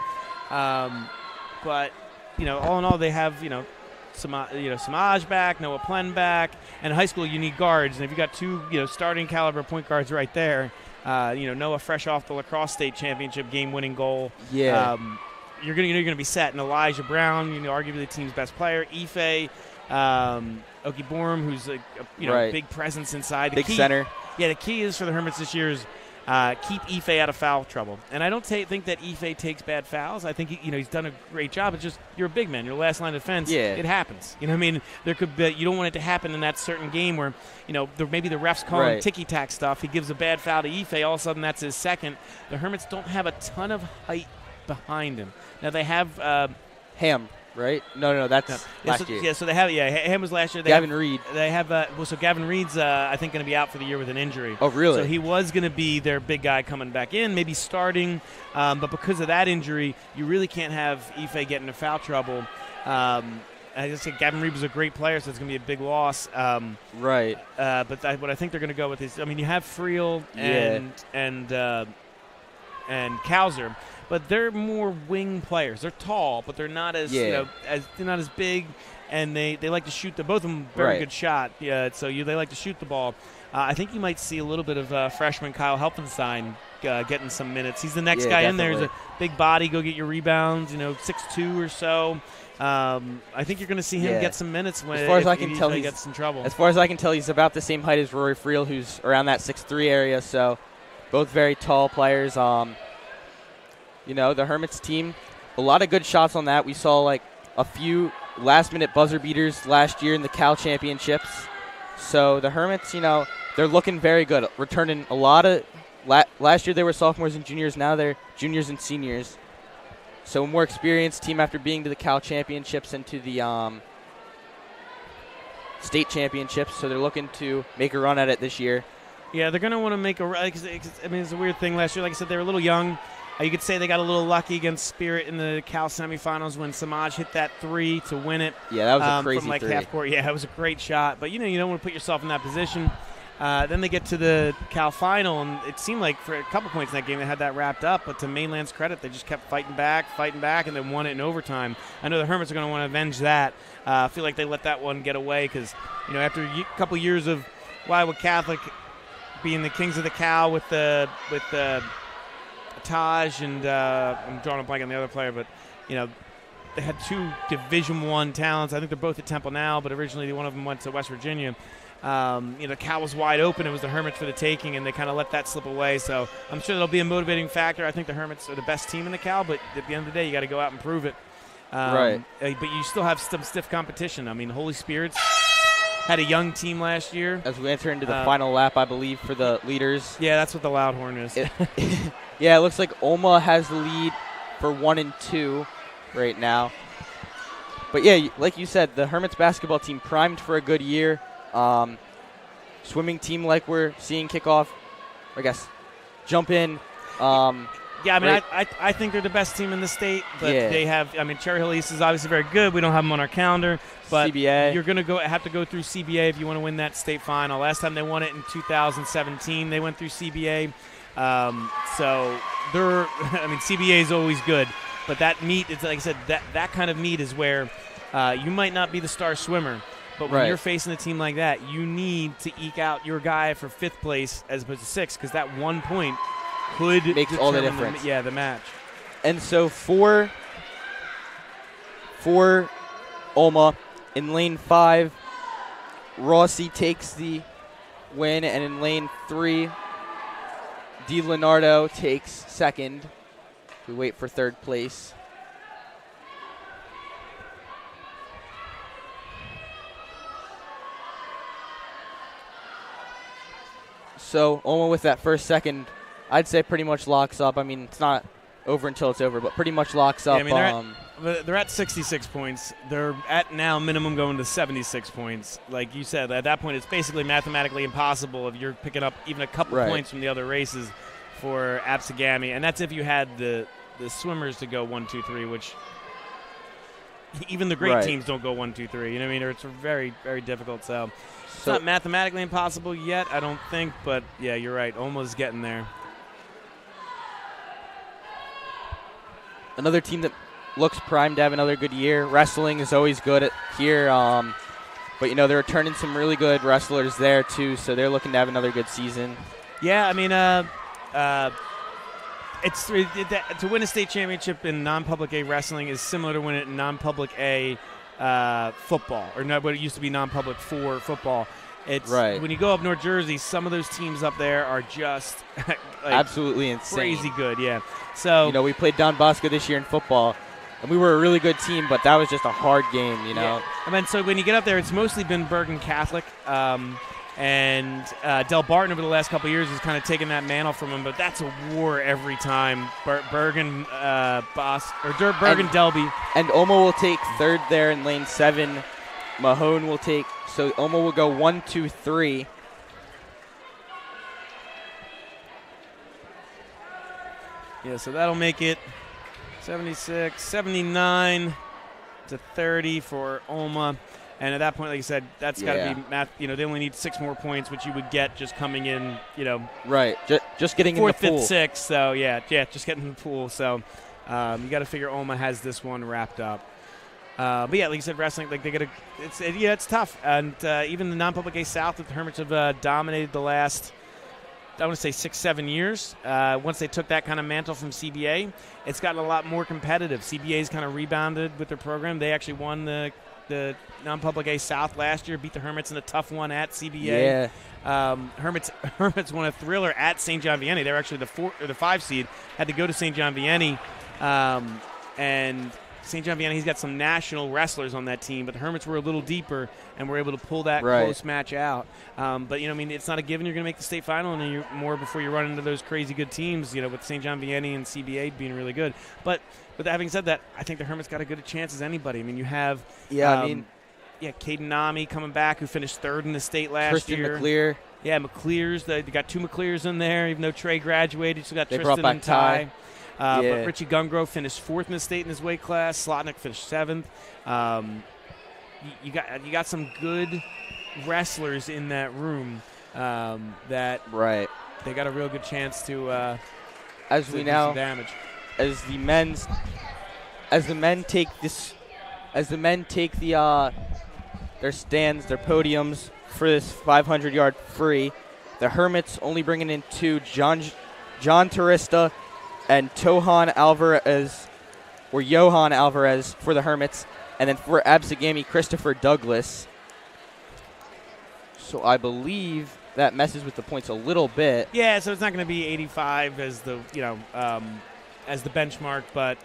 But all in all, they have Samaj back, Noah Plen back, and in high school you need guards, and if you got two starting caliber point guards right there, Noah fresh off the lacrosse state championship game-winning goal. Yeah. You're gonna be set. And Elijah Brown, arguably the team's best player. Ife, Oki Borm, who's a big presence inside. Big center. Yeah, the key is for the Hermits this year is keep Ife out of foul trouble. And I don't think that Ife takes bad fouls. I think he's done a great job. It's just you're a big man. Your last line of defense. Yeah. It happens. You know what I mean? There could be, you don't want it to happen in that certain game where maybe the refs call him ticky-tack stuff. He gives a bad foul to Ife. All of a sudden that's his second. The Hermits don't have a ton of height behind him. Now they have Ham. Right? No, that's last year. Yeah, so they have Ham was last year. Gavin Reed. They have so Gavin Reed's I think going to be out for the year with an injury. Oh, really? So he was going to be their big guy coming back in, maybe starting, but because of that injury, you really can't have Ife get into foul trouble. I just say Gavin Reed was a great player, so it's going to be a big loss. Right. But what I think they're going to go with is, you have Friel and Kauser. But they're more wing players. They're tall, but they're not as they're not as big, and they like to shoot. Both of them very good shot. Yeah, so they like to shoot the ball. I think you might see a little bit of freshman Kyle Helfenstein getting some minutes. He's the next guy in there. He's a big body. Go get your rebounds. 6'2" or so. I think you're going to see him get some minutes when, as far as I can tell, he gets in trouble. As far as I can tell, he's about the same height as Rory Friel, who's around that 6'3" area. So both very tall players. The Hermits team, a lot of good shots on that. We saw a few last-minute buzzer beaters last year in the Cal Championships. So the Hermits, they're looking very good, returning a lot of last year they were sophomores and juniors. Now they're juniors and seniors. So a more experienced team after being to the Cal Championships and to the state championships. So they're looking to make a run at it this year. Yeah, they're going to want to make it's a weird thing last year. Like I said, they were a little young. You could say they got a little lucky against Spirit in the Cal semifinals when Samaj hit that three to win it. Yeah, that was a crazy from three. Half court. Yeah, it was a great shot. But you don't want to put yourself in that position. Then they get to the Cal final, and it seemed like for a couple points in that game they had that wrapped up. But to Mainland's credit, they just kept fighting back, and then won it in overtime. I know the Hermits are going to want to avenge that. I feel like they let that one get away because after a couple years of Wildwood Catholic being the kings of the Cal with the Taj and I'm drawing a blank on the other player, but they had two Division I talents. I think they're both at Temple now, but originally one of them went to West Virginia. Cal was wide open. It was the Hermits for the taking, and they kind of let that slip away. So I'm sure that'll be a motivating factor. I think the Hermits are the best team in the Cal, but at the end of the day, you got to go out and prove it. Right. But you still have some stiff competition. Holy Spirits had a young team last year. As we enter into the final lap, I believe, for the leaders. Yeah, that's what the loud horn is. Yeah, it looks like Oma has the lead for 1 and 2 right now. But yeah, like you said, the Hermits basketball team primed for a good year. Swimming team like we're seeing kick off, jump in. I think they're the best team in the state, but they have. Cherry Hill East is obviously very good. We don't have them on our calendar, but CBA. You're going to have to go through CBA if you want to win that state final. Last time they won it in 2017, they went through CBA. So they're. CBA is always good, but that meet, it's like I said, that kind of meet is where you might not be the star swimmer. But when you're facing a team like that, you need to eke out your guy for 5th place as opposed to 6th, because that 1 point could make all the difference. The match. And so for Oma, in lane 5, Rossi takes the win, and in lane 3, Di Leonardo takes second. We wait for 3rd place. So Oma with that first second, I'd say pretty much locks up. It's not over until it's over, but pretty much locks up. They're at 66 points. They're at now minimum going to 76 points. Like you said, at that point, it's basically mathematically impossible if you're picking up even a couple points from the other races for Absegami. And that's if you had the swimmers to go 1, 2, 3, which even the great teams don't go 1, 2, 3. Or it's very, very difficult. So it's not mathematically impossible yet, I don't think. But, yeah, you're right. Almost getting there. Another team that looks primed to have another good year. Wrestling is always good here. But, they're returning some really good wrestlers there, too, so they're looking to have another good season. Yeah, to win a state championship in non-public A wrestling is similar to win it in non-public A football, or what it used to be non-public 4 football. It's Right. when you go up North Jersey, some of those teams up there are just like Absolutely insane. crazy good. Yeah. So You know, we played Don Bosco this year in football, and we were a really good team, but that was just a hard game, you know. Yeah. I mean, so when you get up there, it's mostly been Bergen Catholic, and Del Barton over the last couple of years has kind of taken that mantle from him. But that's a war every time. Bergen, Bergen Delby, And Omo will take third there in lane 7. Mahone will take, so Omo will go 1, 2, 3. Yeah, so that'll make it 76, 79 to 30 for Alma. And at that point, like you said, that's got to be math. You know, they only need 6 more points, which you would get just coming in, you know. Right, just getting fourth, in the pool. Fifth, sixth. So, yeah, just getting in the pool. So you got to figure Alma has this one wrapped up. But, yeah, like you said, wrestling, like they got to – it's tough. And even the non-public A South, that the Hermits have dominated the last – I want to say 6-7 years. Once they took that kind of mantle from CBA, it's gotten a lot more competitive. CBA's kind of rebounded with their program. They actually won the non-public A South last year, beat the Hermits in a tough one at CBA. Yeah. Hermits won a thriller at St. John Vianney. They were actually the 5 seed, had to go to St. John Vianney, and St. John Vianney, he's got some national wrestlers on that team, but the Hermits were a little deeper and were able to pull that close match out. But, you know, I mean, it's not a given you're going to make the state final and you're more before you run into those crazy good teams, you know, with St. John Vianney and CBA being really good. But with having said that, I think the Hermits got as good a chance as anybody. I mean, you have Caden Nami coming back, who finished 3rd in the state last year. Tristan McClear. Yeah, McClears. They got 2 McClears in there, even though Trey graduated. So got They Tristan brought back and Ty. Yeah. But Richie Gungro finished 4th in the state in his weight class. Slotnick finished 7th. You got some good wrestlers in that room that they got a real good chance to do some damage. As the men take their stands, their podiums for this 500-yard free, the Hermits only bringing in 2, John Turista and Johan Alvarez for the Hermits, and then for Absegami, Christopher Douglas. So I believe that messes with the points a little bit. Yeah, so it's not going to be 85 as the as the benchmark, but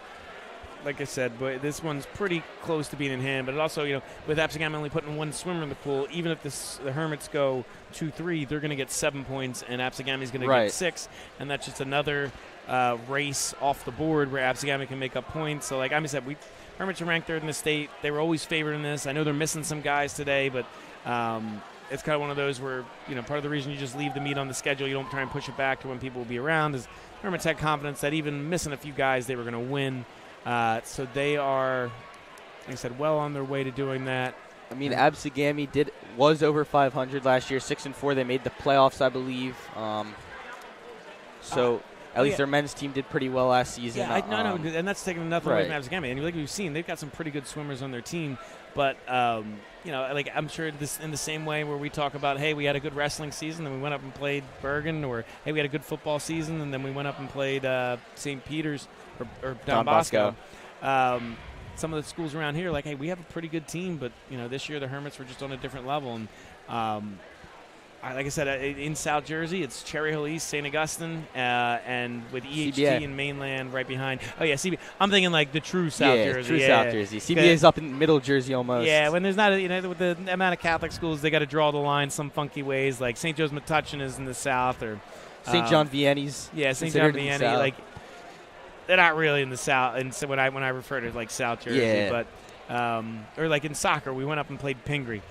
like I said, this one's pretty close to being in hand. But it also, you know, with Absegami only putting 1 swimmer in the pool, even if the Hermits go 2-3, they're going to get 7 points, and Absegami's going to get 6, and that's just another race off the board where Absegami can make up points. So, like I said, Hermits are ranked 3rd in the state. They were always favored in this. I know they're missing some guys today, but it's kind of one of those where, you know, part of the reason you just leave the meet on the schedule, you don't try and push it back to when people will be around, is Hermits had confidence that even missing a few guys, they were going to win. So they are, like I said, well on their way to doing that. I mean, Absegami was over 500 last year, 6-4. They made the playoffs, I believe. At least their men's team did pretty well last season. Yeah, and that's taking nothing away from Absegami. And like we've seen, they've got some pretty good swimmers on their team. But you know, like I'm sure this in the same way where we talk about, hey, we had a good wrestling season, then we went up and played Bergen, or hey, we had a good football season, and then we went up and played St. Peter's or Don Bosco. Some of the schools around here, like, hey, we have a pretty good team, but you know, this year the Hermits were just on a different level. And like I said, in South Jersey, it's Cherry Hill East, St. Augustine, and with EHT CBA. and Mainland right behind. Oh, yeah, CBA. I'm thinking like the true South Jersey. South Jersey. CBA's up in middle Jersey almost. Yeah, when there's not, with the amount of Catholic schools, they got to draw the line some funky ways. Like St. Joe's Metuchen is in the South, or St. John Vianney's. Yeah, St. John Vianney. Like, they're not really in the South. And so when I refer to like South Jersey, but or like in soccer, we went up and played Pingree.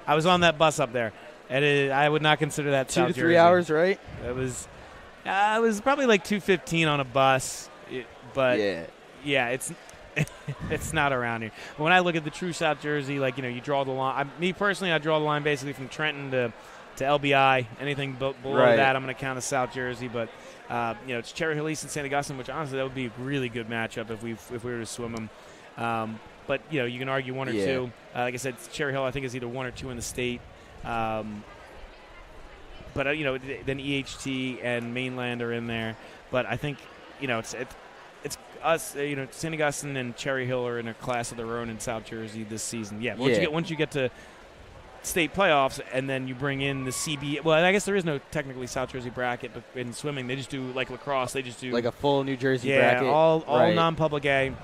I was on that bus up there. And I would not consider that South Jersey. 2 to 3 hours, right? It was probably like 2:15 on a bus, but it's not around here. But when I look at the true South Jersey, like, you know, you draw the line. Me personally, I draw the line basically from Trenton to LBI. Anything below that, I'm going to count as South Jersey. But you know, it's Cherry Hill East and St. Augustine, which honestly that would be a really good matchup if we were to swim them. But you know, you can argue 1 or 2. Like I said, Cherry Hill I think is either 1 or 2 in the state. But you know, then EHT and Mainland are in there. But I think, you know, it's us. You know, St. Augustine and Cherry Hill are in a class of their own in South Jersey this season. Yeah, once you get to state playoffs, and then you bring in the CB. Well, I guess there is no technically South Jersey bracket, but in swimming they just do like lacrosse. They just do like a full New Jersey bracket. all right. non-public A.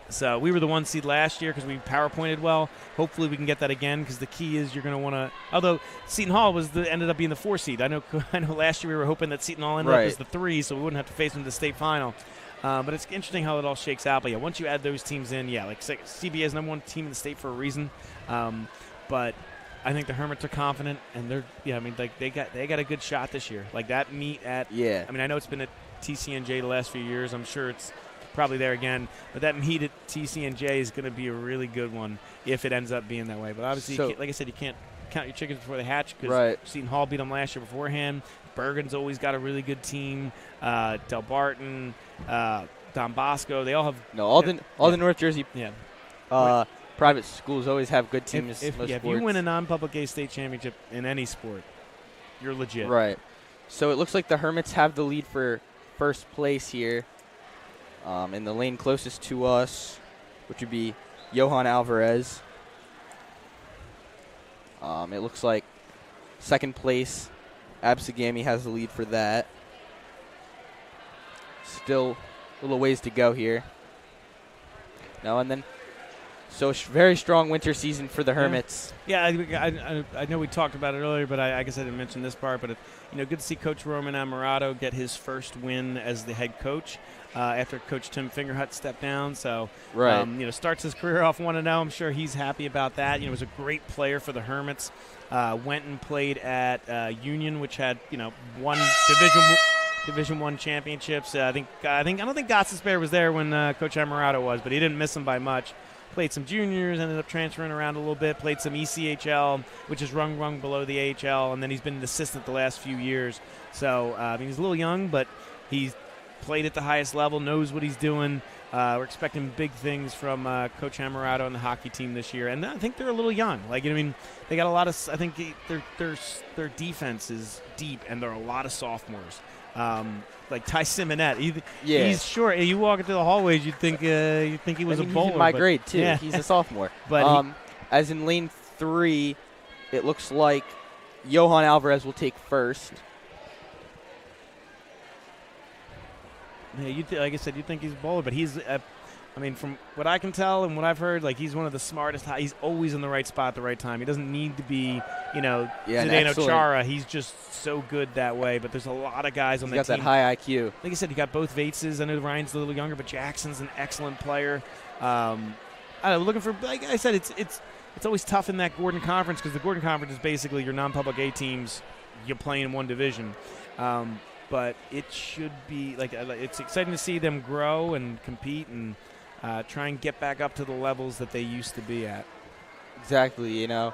So we were the 1 seed last year because we PowerPointed well. Hopefully we can get that again because the key is you're going to want to. Although Seton Hall ended up being the 4 seed. I know last year we were hoping that Seton Hall ended up as the 3, so we wouldn't have to face them in the state final. But it's interesting how it all shakes out. But yeah, once you add those teams in, like CBA is number 1 team in the state for a reason. But I think the Hermits are confident, and they got a good shot this year. Like that meet at. Yeah. I mean, I know it's been at TCNJ the last few years. I'm sure it's probably there again, but that meet at TCNJ is going to be a really good one if it ends up being that way. But obviously, like I said, you can't count your chickens before they hatch because Seton Hall beat them last year beforehand. Bergen's always got a really good team. Del Barton, Don Bosco, they all have all the North Jersey private schools always have good teams. If you win a non-public A state championship in any sport, you're legit. Right. So it looks like the Hermits have the lead for first place here. In the lane closest to us, which would be Johan Alvarez. It looks like second place, Absegami has the lead for that. Still a little ways to go here. Very strong winter season for the Hermits. Yeah, I know we talked about it earlier, but I guess I didn't mention this part. But good to see Coach Roman Amarato get his first win as the head coach after Coach Tim Fingerhut stepped down. So, starts his career off 1-0. I'm sure he's happy about that. Was a great player for the Hermits. Went and played at Union, which had one Division I championships. I don't think Gotts's was there when Coach Amarato was, but he didn't miss him by much. Played some juniors, ended up transferring around a little bit, played some ECHL, which is rung below the AHL, and then he's been an assistant the last few years. So, he's a little young, but he's played at the highest level, knows what he's doing. We're expecting big things from Coach Amarato and the hockey team this year. And I think they're a little young. They got a lot of – I think their defense is deep, and there are a lot of sophomores. Like Ty Simonette, he's short. You walk into the hallways, you'd think he was a bowler. He's in my grade too. Yeah. He's a sophomore. But as in lane 3, it looks like Johan Alvarez will take first. Yeah, like I said, you think he's a bowler, but he's. From what I can tell and what I've heard, he's one of the smartest. He's always in the right spot at the right time. He doesn't need to be, Zdeno Chara. He's just so good that way. But there's a lot of guys on the team. He's got that high IQ. Like I said, you got both Vateses. I know Ryan's a little younger, but Jackson's an excellent player. I don't know, looking for, like I said, it's always tough in that Gordon Conference because the Gordon Conference is basically your non-public A teams you play in one division. But it should be it's exciting to see them grow and compete and try and get back up to the levels that they used to be at. Exactly, The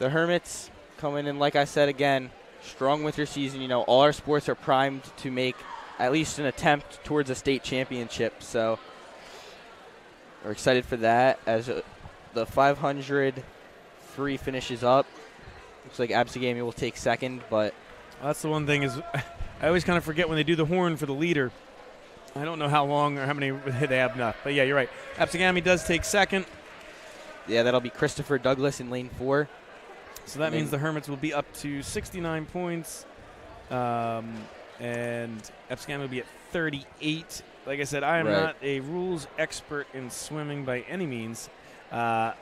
Hermits coming in, like I said again, strong winter season. All our sports are primed to make at least an attempt towards a state championship. So we're excited for that as the 500 free finishes up. Looks like Absegami will take second, but that's the one thing is I always kind of forget when they do the horn for the leader. I don't know how long or how many they have enough. But, yeah, you're right. Absegami does take second. Yeah, that'll be Christopher Douglas in lane 4. So that means the Hermits will be up to 69 points. And Absegami will be at 38. Like I said, I am not a rules expert in swimming by any means. But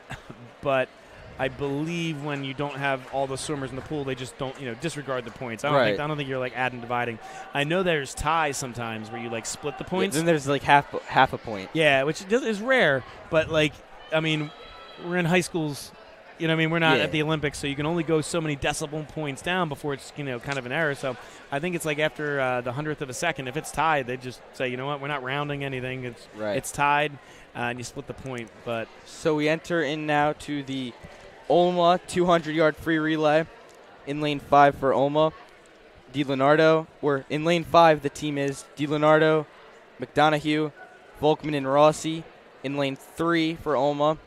I believe when you don't have all the swimmers in the pool, they just don't, disregard the points. I don't think you're adding, dividing. I know there's ties sometimes where you split the points. Yeah, then there's half a point. Yeah, which is rare. But we're in high schools. We're not at the Olympics, so you can only go so many decimal points down before it's kind of an error. So I think it's after the 100th of a second, if it's tied, they just say, you know what, we're not rounding anything. It's tied, and you split the point. But so we enter in now to the Olma 200-yard free relay. In lane 5 for Olma, DiLeonardo. Or in lane 5, the team is DiLeonardo, McDonough, Volkman, and Rossi. In lane 3 for Olma,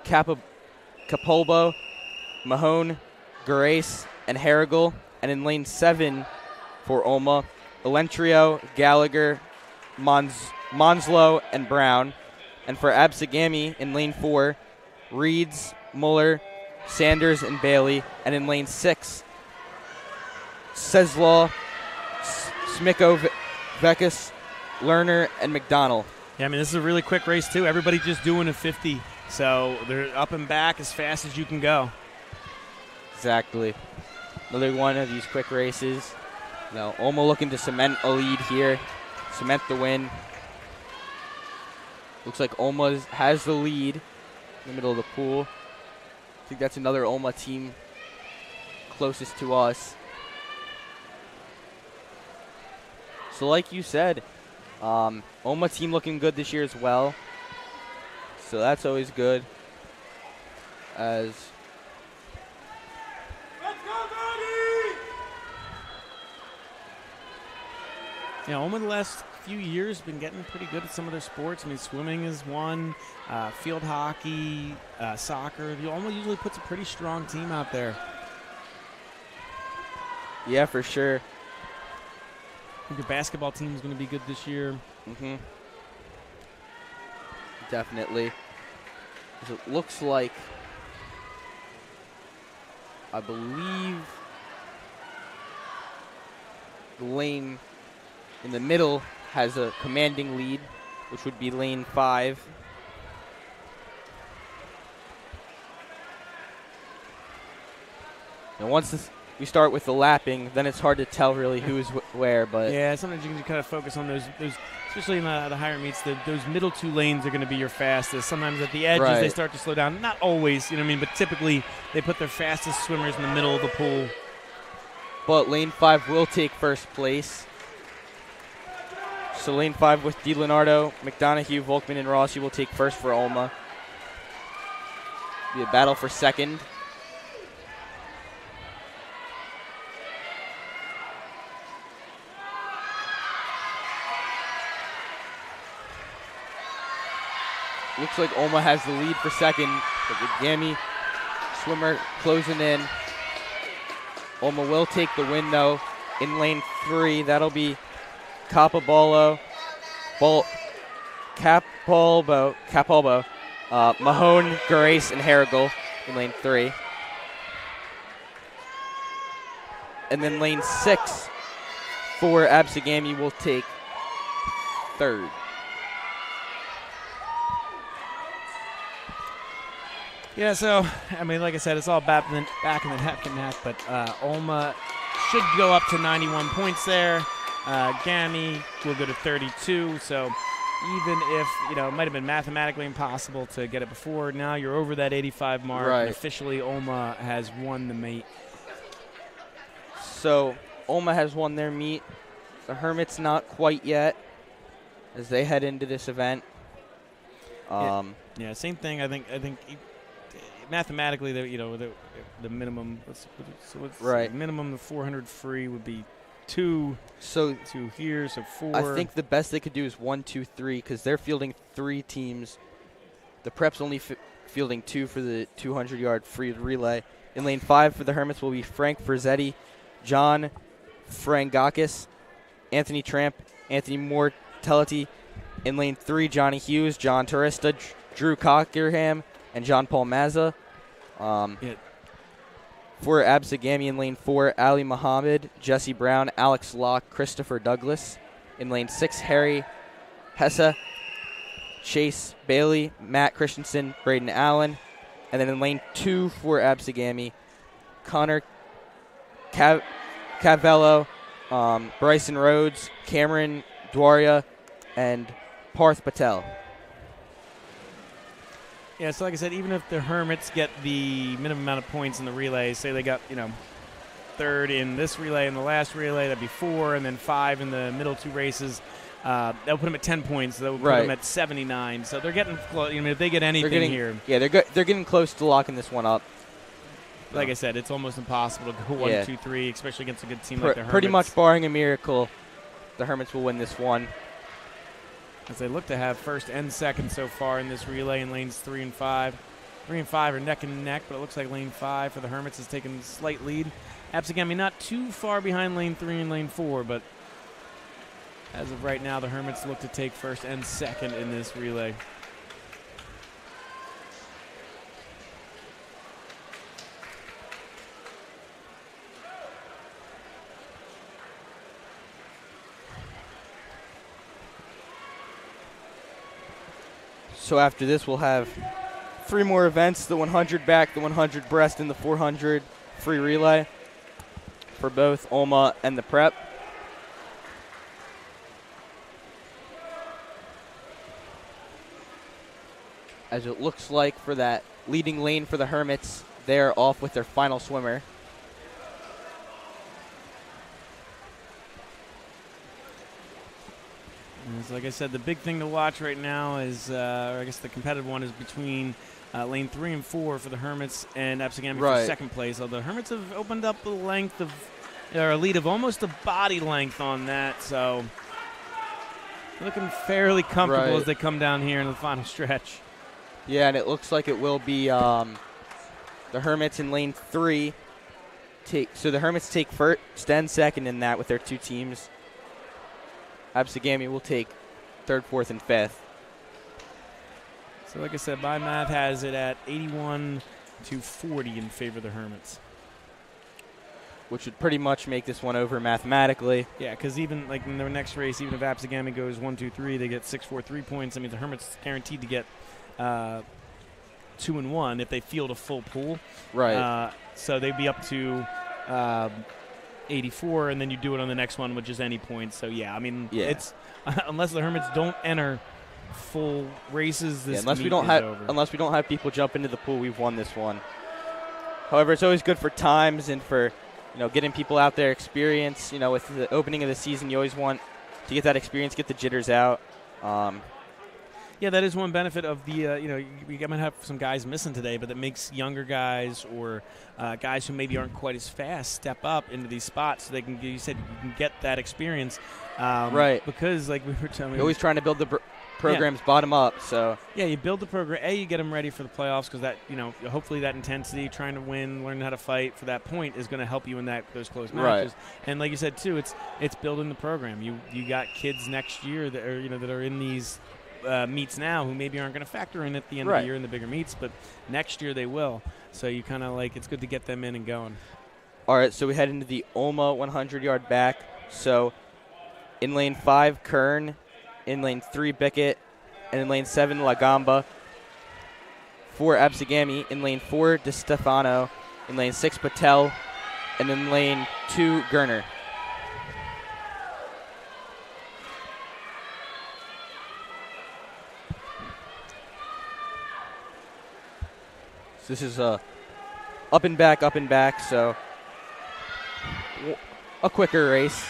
Capolbo, Mahone, Gerace, and Harrigal. And in lane 7 for Olma, Elentrio, Gallagher, Monslow, and Brown. And for Absegami in lane 4, Reeds, Muller, Sanders, and Bailey. And in lane 6, Seslaw, Smiko, Vekas, Lerner, and McDonald. Yeah, I mean, this is a really quick race, too. Everybody just doing a 50, so they're up and back as fast as you can go. Exactly. Another one of these quick races. Now, Olma looking to cement a lead here, cement the win. Looks like Olma has the lead in the middle of the pool. I think that's another Olma team closest to us. So like you said, Olma team looking good this year as well. So that's always good. As yeah, Olma the last few years been getting pretty good at some of their sports. I mean, swimming is one, field hockey, soccer. Olma usually puts a pretty strong team out there. yeah, for sure. I think your basketball team is going to be good this year. Mm-hmm. Definitely. It looks like, I believe, the lane in the middle has a commanding lead, which would be lane 5. And once we start with the lapping, then it's hard to tell really who's where. But yeah, sometimes you can kind of focus on those especially in the higher meets. Those middle 2 lanes are going to be your fastest. Sometimes at the edges they start to slow down. Not always, you know what I mean, but typically they put their fastest swimmers in the middle of the pool. But lane 5 will take first place. So lane 5 with DiLeonardo, McDonough, Volkman, and Rossi will take first for Olma. Be a battle for second. Looks like Olma has the lead for second, but the Gammy swimmer closing in. Olma will take the win, though, in lane 3. That'll be Capalbo, Mahone, Grace, and Harrigal in lane 3. And then lane 6 for Absegami will take third. Yeah, so, I mean, like I said, it's all back in the neck and neck, but Olma should go up to 91 points there. Gammy will go to 32, so even if, it might have been mathematically impossible to get it before, now you're over that 85 mark, and officially Olma has won the meet. So, Olma has won their meet. The Hermits not quite yet as they head into this event. Yeah, same thing. I think mathematically, the minimum. Minimum of 400 free would be 2. So 2 here, so 4. I think the best they could do is 1, 2, 3 because they're fielding 3 teams. The Prep's only fielding 2 for the 200-yard free relay. In lane 5 for the Hermits will be Frank Verzetti, John Frangakis, Anthony Tramp, Anthony Mortellity. In lane 3, Johnny Hughes, John Turista, Drew Cockerham, and John Paul Mazza. For Absegami in lane 4, Ali Muhammad, Jesse Brown, Alex Locke, Christopher Douglas. In lane 6, Harry Hessa, Chase Bailey, Matt Christensen, Braden Allen. And then in lane 2 for Absegami, Connor Cavello, Bryson Rhodes, Cameron Dwaria, and Parth Patel. Yeah, so like I said, even if the Hermits get the minimum amount of points in the relay, say they got, third in this relay and the last relay, that'd be 4, and then 5 in the middle 2 races, that'll put them at 10 points. That would put them at 79. So they're getting close. If they get anything here. Yeah, they're getting close to locking this one up. Like I said, it's almost impossible to go 1, 2, 3, especially against a good team like the Hermits. Pretty much barring a miracle, the Hermits will win this one. As they look to have first and second so far in this relay in lanes 3 and 5. 3 and 5 are neck and neck, but it looks like lane 5 for the Hermits has taken a slight lead. Absegami not too far behind lane 3 and lane 4, but as of right now, the Hermits look to take first and second in this relay. So after this, we'll have 3 more events, the 100 back, the 100 breast, and the 400 free relay for both Olma and the prep. As it looks like for that leading lane for the Hermits, they're off with their final swimmer. Like I said, the big thing to watch right now is, or I guess the competitive one is between lane 3 and 4 for the Hermits and Absegami for second place. Although Hermits have opened up a length of, or a lead of almost a body length on that, so looking fairly comfortable as they come down here in the final stretch. Yeah, and it looks like it will be the Hermits in lane 3. So the Hermits take first and second in that with their 2 teams. Absegami will take 3rd, 4th, and 5th. So like I said, my math has it at 81 to 40 in favor of the Hermits. Which would pretty much make this one over mathematically. Yeah, because even like in their next race, even if Absegami goes 1, 2, 3, they get 6, 4, 3 points. I mean, the Hermits guaranteed to get 2 and 1 if they field a full pool. Right. So they'd be up to 84, and then you do it on the next one, which is any points. So yeah, I mean, it's unless the Hermits don't enter full races, this unless we meet don't is have over. Unless we don't have people jump into the pool, we've won this one. However, it's always good for times and for getting people out there experience. With the opening of the season, you always want to get that experience, get the jitters out. Yeah, that is one benefit of the, we might have some guys missing today, but that makes younger guys or guys who maybe aren't quite as fast step up into these spots so they can, you said, you can get that experience. Right. Because, like we were telling you. You're always trying to build the programs bottom up, so. Yeah, you build the program. You get them ready for the playoffs because that, hopefully that intensity, trying to win, learning how to fight for that point is going to help you in those close matches. Right. And like you said, too, it's building the program. You got kids next year that are in these meets now who maybe aren't going to factor in at the end of the year in the bigger meets, but next year they will. So you kind of it's good to get them in and going. All right, so we head into the Olma 100-yard back. So in lane 5, Kern. In lane 3, Bickett. And in lane 7, La Gamba. For Absegami. In lane 4, De Stefano. In lane 6, Patel. And in lane 2, Gerner. So this is up and back, so a quicker race,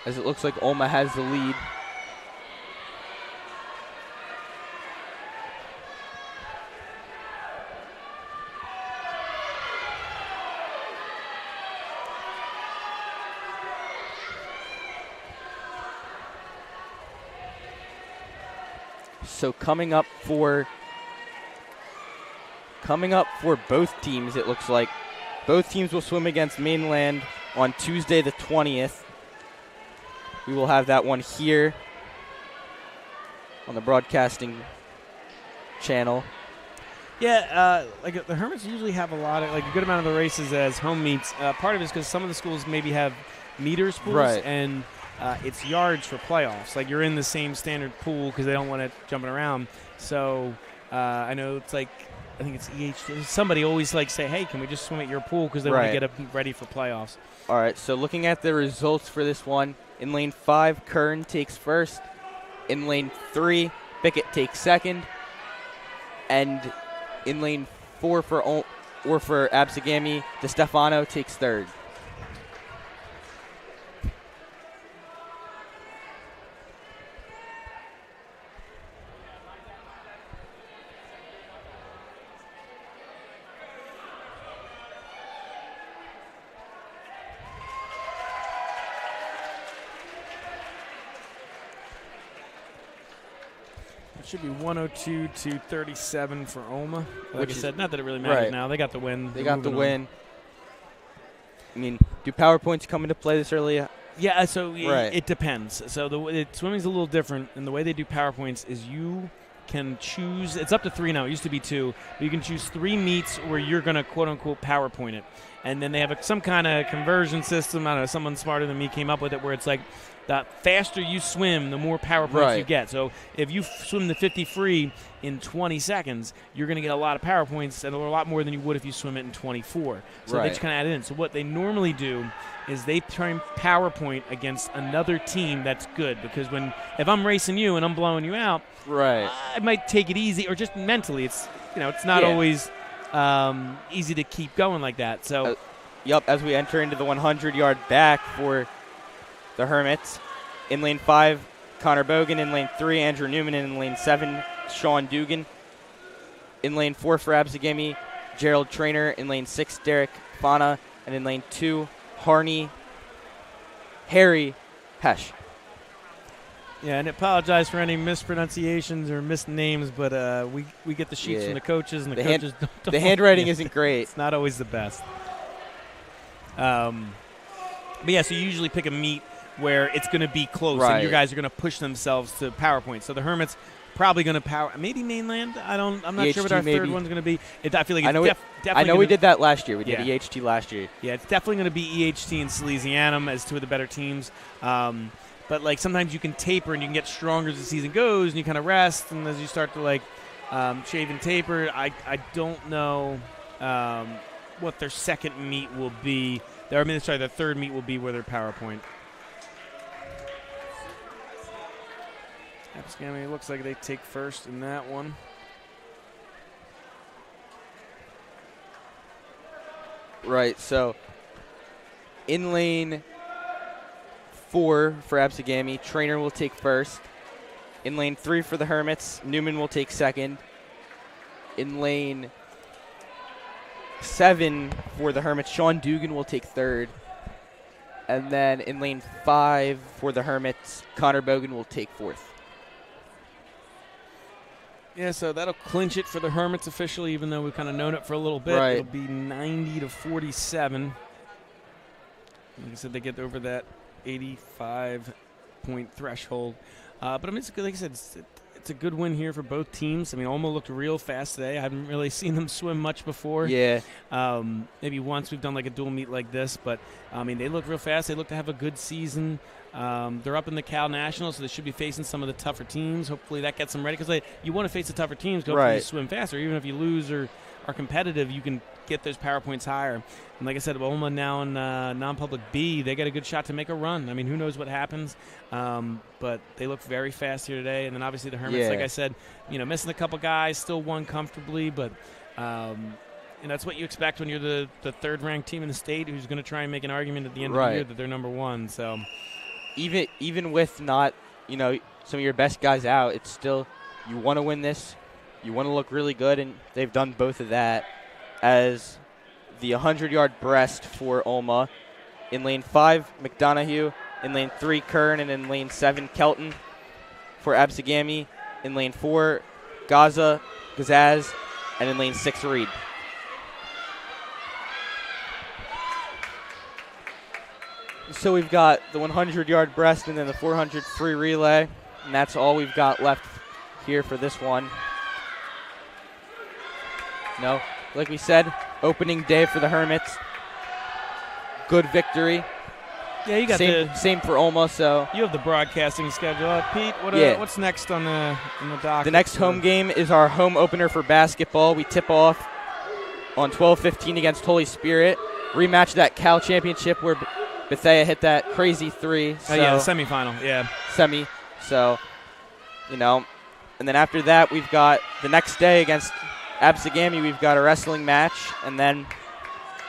as it looks like Olma has the lead. So coming up for both teams, it looks like both teams will swim against Mainland on Tuesday the 20th. We will have that one here on the broadcasting channel. Yeah, the Hermits usually have a good amount of the races as home meets. Part of it is because some of the schools maybe have meters pools, and it's yards for playoffs. Like, you're in the same standard pool because they don't want it jumping around. So I know it's I think it's EH. Somebody always say, hey, can we just swim at your pool because they want to get up ready for playoffs. All right, so looking at the results for this one, in lane 5, Kern takes first. In lane 3, Bickett takes second. And in lane 4 for Absegami, De Stefano takes third. Should be 102 to 37 for Olma. Like I said, not that it really matters now. They got the win. They got the win. I mean, do PowerPoints come into play this early? Yeah, so it depends. So swimming's a little different, and the way they do PowerPoints is you can choose. It's up to 3 now. It used to be 2. But you can choose 3 meets where you're going to quote-unquote PowerPoint it. And then they have some kind of conversion system. I don't know, someone smarter than me came up with it where it's the faster you swim, the more power points you get. So if you swim the 50 free in 20 seconds, you're going to get a lot of power points, and a lot more than you would if you swim it in 24. So they just kind of add it in. So what they normally do is they try and power point against another team that's good, because if I'm racing you and I'm blowing you out, I might take it easy, or just mentally. It's it's not always easy to keep going like that. So, as we enter into the 100-yard back for the Hermits, in lane 5, Connor Bogan. In lane 3, Andrew Newman. In lane 7, Sean Dugan. In lane 4 for Absegami, Gerald Trainer. In lane 6, Derek Fana. And in lane 2, Harry Hesh. Yeah, and I apologize for any mispronunciations or misnames, but we get the sheets from the coaches, and the coaches don't. The handwriting isn't great. It's not always the best. But yeah, so you usually pick a meet where it's going to be close, and your guys are going to push themselves to PowerPoint. So the Hermits probably going to power, maybe mainland. I'm not sure what our third one's going to be. I feel like it's definitely. I know we did that last year. We did EHT last year. Yeah, it's definitely going to be EHT and Salesianum as two of the better teams. But like sometimes you can taper and you can get stronger as the season goes, and you kind of rest, and as you start to shave and taper, I don't know what their second meet will be. Their third meet will be where their PowerPoint. Absegami looks like they take first in that one. Right, so in lane 4 for Absegami, Trainer will take first. In lane 3 for the Hermits, Newman will take second. In lane 7 for the Hermits, Sean Dugan will take third. And then in lane 5 for the Hermits, Connor Bogan will take fourth. Yeah, so that'll clinch it for the Hermits officially, even though we've kind of known it for a little bit. It'll be 90-47. Like I said, they get over that 85-point threshold. But I mean, it's good. Like I said, it's a good win here for both teams. I mean, Olmo looked real fast today. I haven't really seen them swim much before. Yeah. Maybe once we've done like a dual meet like this, but I mean, they look real fast. They look to have a good season. They're up in the Cal National, so they should be facing some of the tougher teams. Hopefully that gets them ready, because you want to face the tougher teams. Hopefully you swim faster. Even if you lose or are competitive, you can get those power points higher. And like I said, Olma now in non-public B, they got a good shot to make a run. I mean, who knows what happens? But they look very fast here today. And then obviously the Hermits, like I said, missing a couple guys, still won comfortably, but and that's what you expect when you're the third-ranked team in the state who's going to try and make an argument at the end of the year that they're number one. So even with not, some of your best guys out, it's still, you want to win this. You want to look really good, and they've done both of that. As the 100-yard breast for Olma. In lane 5, McDonough. In lane 3, Kern. And in lane 7, Kelton for Absegami. In lane 4, Gazaz. And in lane 6, Reed. So we've got the 100-yard breast and then the 400 free relay. And that's all we've got left here for this one. Like we said, opening day for the Hermits. Good victory. Yeah, you got same for Olma. So you have the broadcasting schedule. Pete, what's next on the docket? The next home game is our home opener for basketball. We tip off on 12-15 against Holy Spirit. Rematch that Cal championship where Bethea hit that crazy three. So the semifinal. Yeah, semi. So, and then after that we've got the next day against Absegami, we've got a wrestling match, and then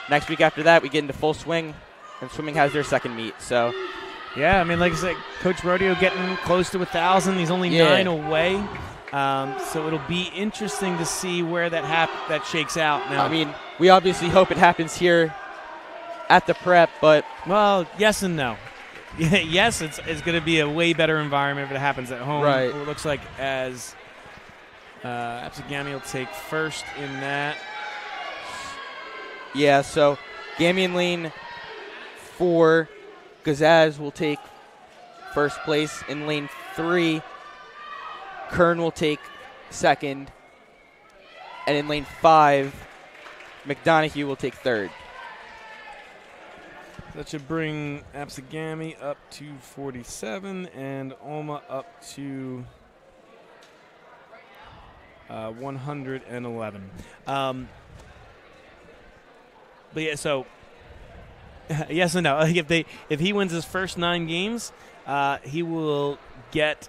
next week after that we get into full swing, and swimming has their second meet. So, yeah, I mean, like I said, Coach Rodeo getting close to 1,000. He's only 9 away, so it'll be interesting to see where that shakes out. Now, I mean, we obviously hope it happens here at the prep, but yes and no. Yes, it's going to be a way better environment if it happens at home. Right. It looks like as Absegami will take first in that. Yeah, so Gammy in lane 4, Gazaz will take first place. In lane 3, Kern will take second. And in lane 5, McDonough will take third. That should bring Absegami up to 47 and Alma up to 111. But yeah, so yes and no. If he wins his first 9 games, he will get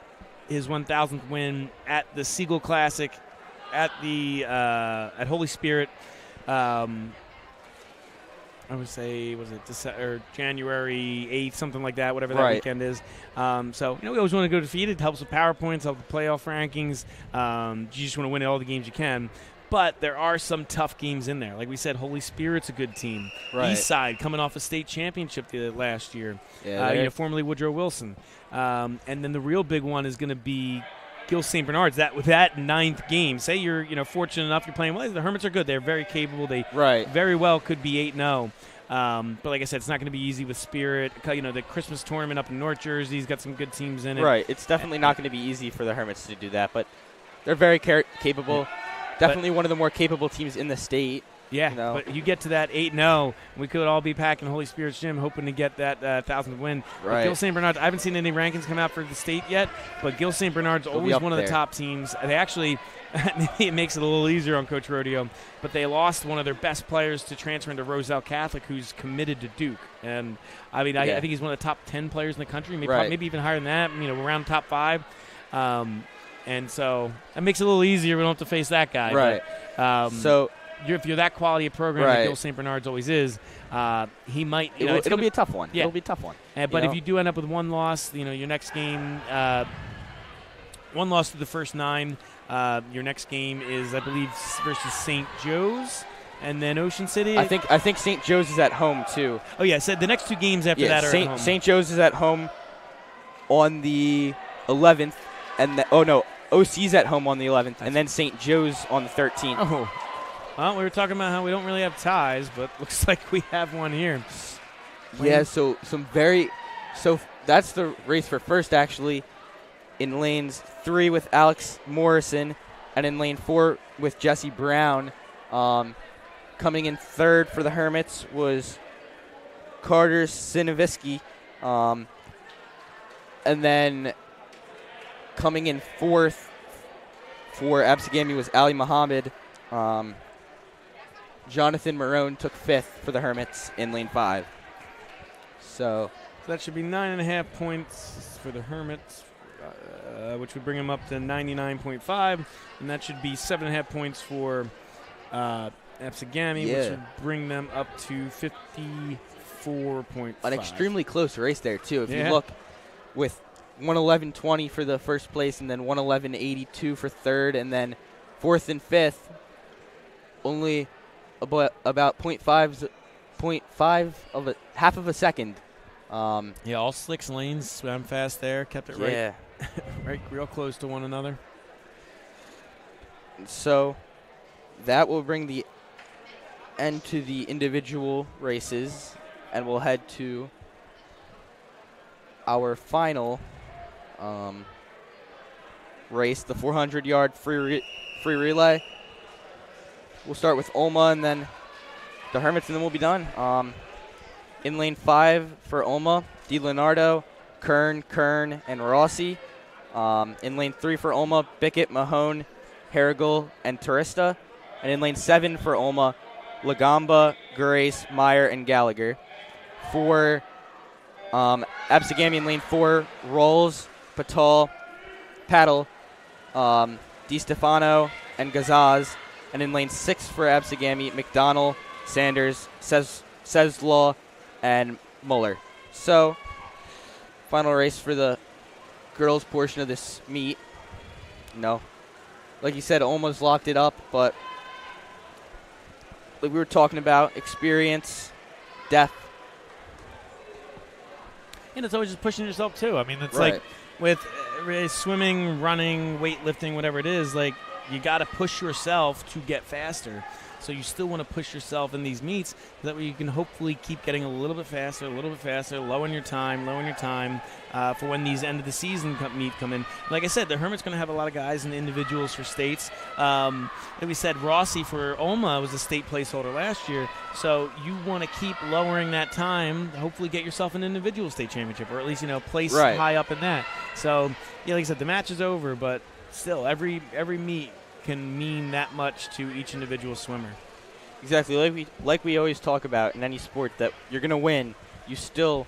his 1,000th win at the Siegel Classic at the at Holy Spirit. I would say, was it January 8th, something like that, whatever that weekend is. So, we always want to go defeated. It helps with PowerPoints, helps with playoff rankings. You just want to win all the games you can. But there are some tough games in there. Like we said, Holy Spirit's a good team. Right. East Side coming off a state championship last year. Yeah, Formerly Woodrow Wilson. And then the real big one is going to be Gil St. Bernard's. With that 9th game, say you're fortunate enough you're playing well. The Hermits are good. They're very capable. They very well could be 8-0. But like I said, it's not going to be easy with Spirit. The Christmas tournament up in North Jersey's got some good teams in it. Right. It's definitely not going to be easy for the Hermits to do that, but they're very capable. Definitely one of the more capable teams in the state. Yeah, but you get to that 8-0, we could all be packing Holy Spirit's gym hoping to get that 1,000th win. Right. Gil St. Bernard's, I haven't seen any rankings come out for the state yet, but Gil St. Bernard's always one of the top teams. They actually, it makes it a little easier on Coach Rodeo, but they lost one of their best players to transfer into Roselle Catholic, who's committed to Duke. And, I think he's one of the top 10 players in the country, maybe even higher than that, around top 5. And so that makes it a little easier. We don't have to face that guy. Right. But, if you're that quality of program that Gil St. Bernard's always is, he might. It'll be a tough one. Yeah. It'll be a tough one. But if you do end up with one loss, your next game, one loss to the first 9. Your next game is, I believe, versus St. Joe's, and then Ocean City. I think St. Joe's is at home too. Oh yeah, so the next 2 games after that are at home. St. Joe's is at home on the 11th, and OC's at home on the 11th, and then St. Joe's on the 13th. Oh. Well, we were talking about how we don't really have ties, but looks like we have one here. Yeah, so that's the race for first, actually. In lanes 3 with Alex Morrison, and in lane 4 with Jesse Brown. Coming in 3rd for the Hermits was Carter Sinovisky. And then coming in 4th for Absegami was Ali Muhammad. Jonathan Marone took 5th for the Hermits in lane 5. So that should be 9.5 points for the Hermits, which would bring them up to 99.5, and that should be 7.5 points for Absegami, which would bring them up to 54.5. An extremely close race there, too. If you look with 111.20 for the first place and then 111.82 for 3rd, and then 4th and 5th, only about 0.5 of a half of a second. All 6 lanes swam fast there, kept it right real close to one another. So that will bring the end to the individual races, and we'll head to our final race, the 400-yard free relay. We'll start with Olma and then the Hermits, and then we'll be done. In lane 5 for Olma, DiLeonardo, Kern, and Rossi. In lane 3 for Olma, Bickett, Mahone, Harrigal, and Turista. And in lane 7 for Olma, Lagamba, Grace, Meyer, and Gallagher. For Absegami in lane 4, Rolls, Patel, Di Stefano, and Gazaz. And in lane 6 for Absegami, McDonald, Sanders, Seslaw, and Muller. So, final race for the girls' portion of this meet. Like you said, almost locked it up, but like we were talking about, experience, depth. And it's always just pushing yourself, too. I mean, it's like with swimming, running, weightlifting, whatever it is, like you got to push yourself to get faster. So you still want to push yourself in these meets. That way you can hopefully keep getting a little bit faster, lowering your time, for when these end of the season meet come in. Like I said, the Hermit's going to have a lot of guys in the individuals for states. Like we said, Rossi for Olma was a state placeholder last year. So you want to keep lowering that time, hopefully get yourself an individual state championship, or at least, place high up in that. So, yeah, like I said, the match is over, but still, every meet can mean that much to each individual swimmer. Exactly. Like we always talk about in any sport, that you're going to win, it still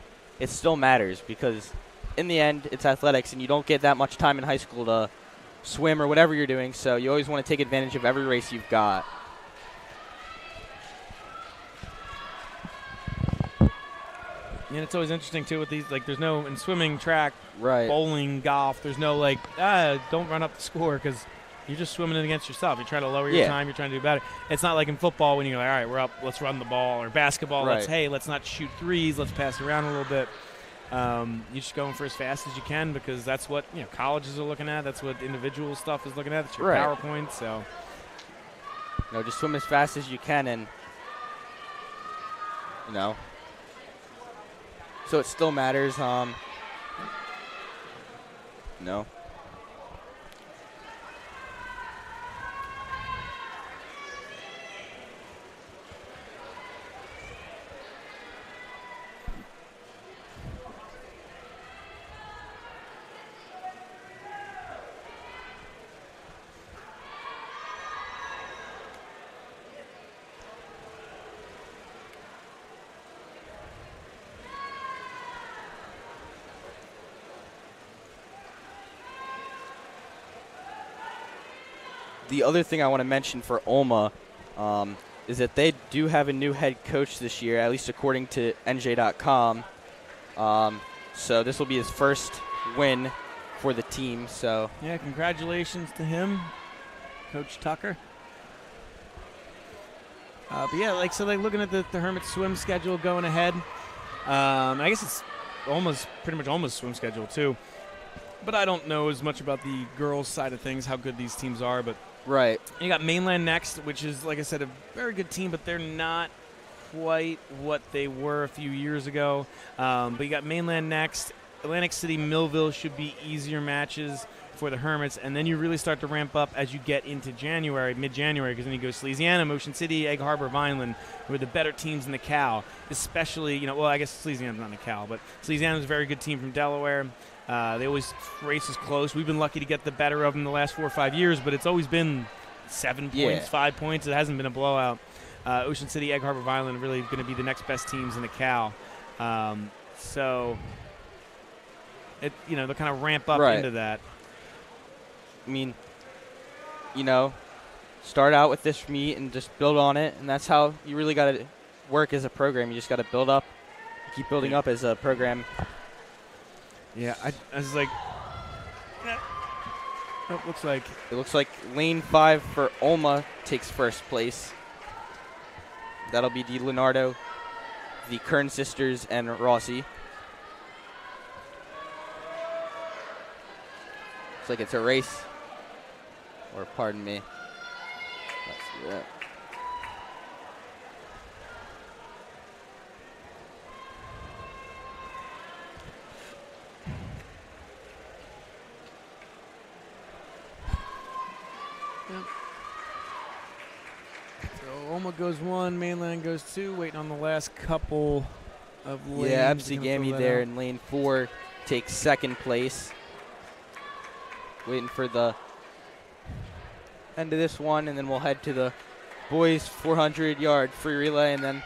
matters, because in the end it's athletics and you don't get that much time in high school to swim or whatever you're doing, so you always want to take advantage of every race you've got. And it's always interesting too with these, there's no, in swimming, track, right, bowling, golf, there's no don't run up the score, because you're just swimming it against yourself. You're trying to lower your time. You're trying to do better. It's not like in football when you're like, all right, we're up, let's run the ball. Or basketball, let's not shoot threes. Let's pass around a little bit. You're just going for as fast as you can, because that's what colleges are looking at. That's what individual stuff is looking at. That's your PowerPoint. So, just swim as fast as you can, and so it still matters. No. The other thing I want to mention for Olma is that they do have a new head coach this year, at least according to NJ.com. So this will be his first win for the team. So yeah, congratulations to him, Coach Tucker. But yeah, looking at the Hermits swim schedule going ahead. I guess it's pretty much almost swim schedule too. But I don't know as much about the girls' side of things, how good these teams are. But right, you got Mainland next, which is, like I said, a very good team, but they're not quite what they were a few years ago. But you got Mainland next. Atlantic City, Millville should be easier matches for the Hermits, and then you really start to ramp up as you get into January, mid-January, because then you go Salesiana, Motion City, Egg Harbor, Vineland, who are the better teams in the Cal, especially, I guess Salesiana's not in the Cal, but Salesiana's a very good team from Delaware. They always race is close. We've been lucky to get the better of them the last 4 or 5 years, but it's always been 7 points, 5 points. It hasn't been a blowout. Ocean City, Egg Harbor, Vineland are really going to be the next best teams in the Cal. So, they'll kind of ramp up into that. I mean, start out with this meet and just build on it, and that's how you really got to work as a program. You just got to build up, keep building up as a program. Yeah, I was like, it looks like lane 5 for Olma takes first place. That'll be Di Leonardo, the Kern sisters, and Rossi. Looks like it's a race. Or pardon me. Let's see that. Yep. So Olma goes 1, Mainland goes 2, waiting on the last couple of lanes. Yeah, Absegami there in lane 4 takes second place. Waiting for the end of this one, and then we'll head to the boys 400-yard free relay, and then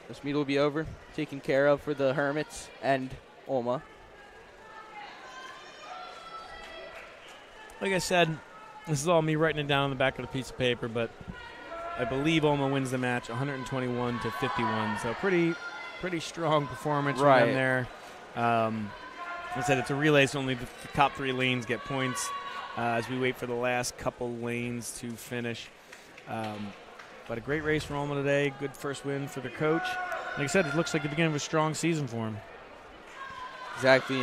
this meet will be over, taken care of for the Hermits and Olma. Like I said, this is all me writing it down on the back of the piece of paper, but I believe Olma wins the match 121-51. So pretty strong performance from them there. Like I said, it's a relay, so only the top 3 lanes get points as we wait for the last couple lanes to finish. But a great race for Olma today. Good first win for the coach. Like I said, it looks like the beginning of a strong season for him. Exactly,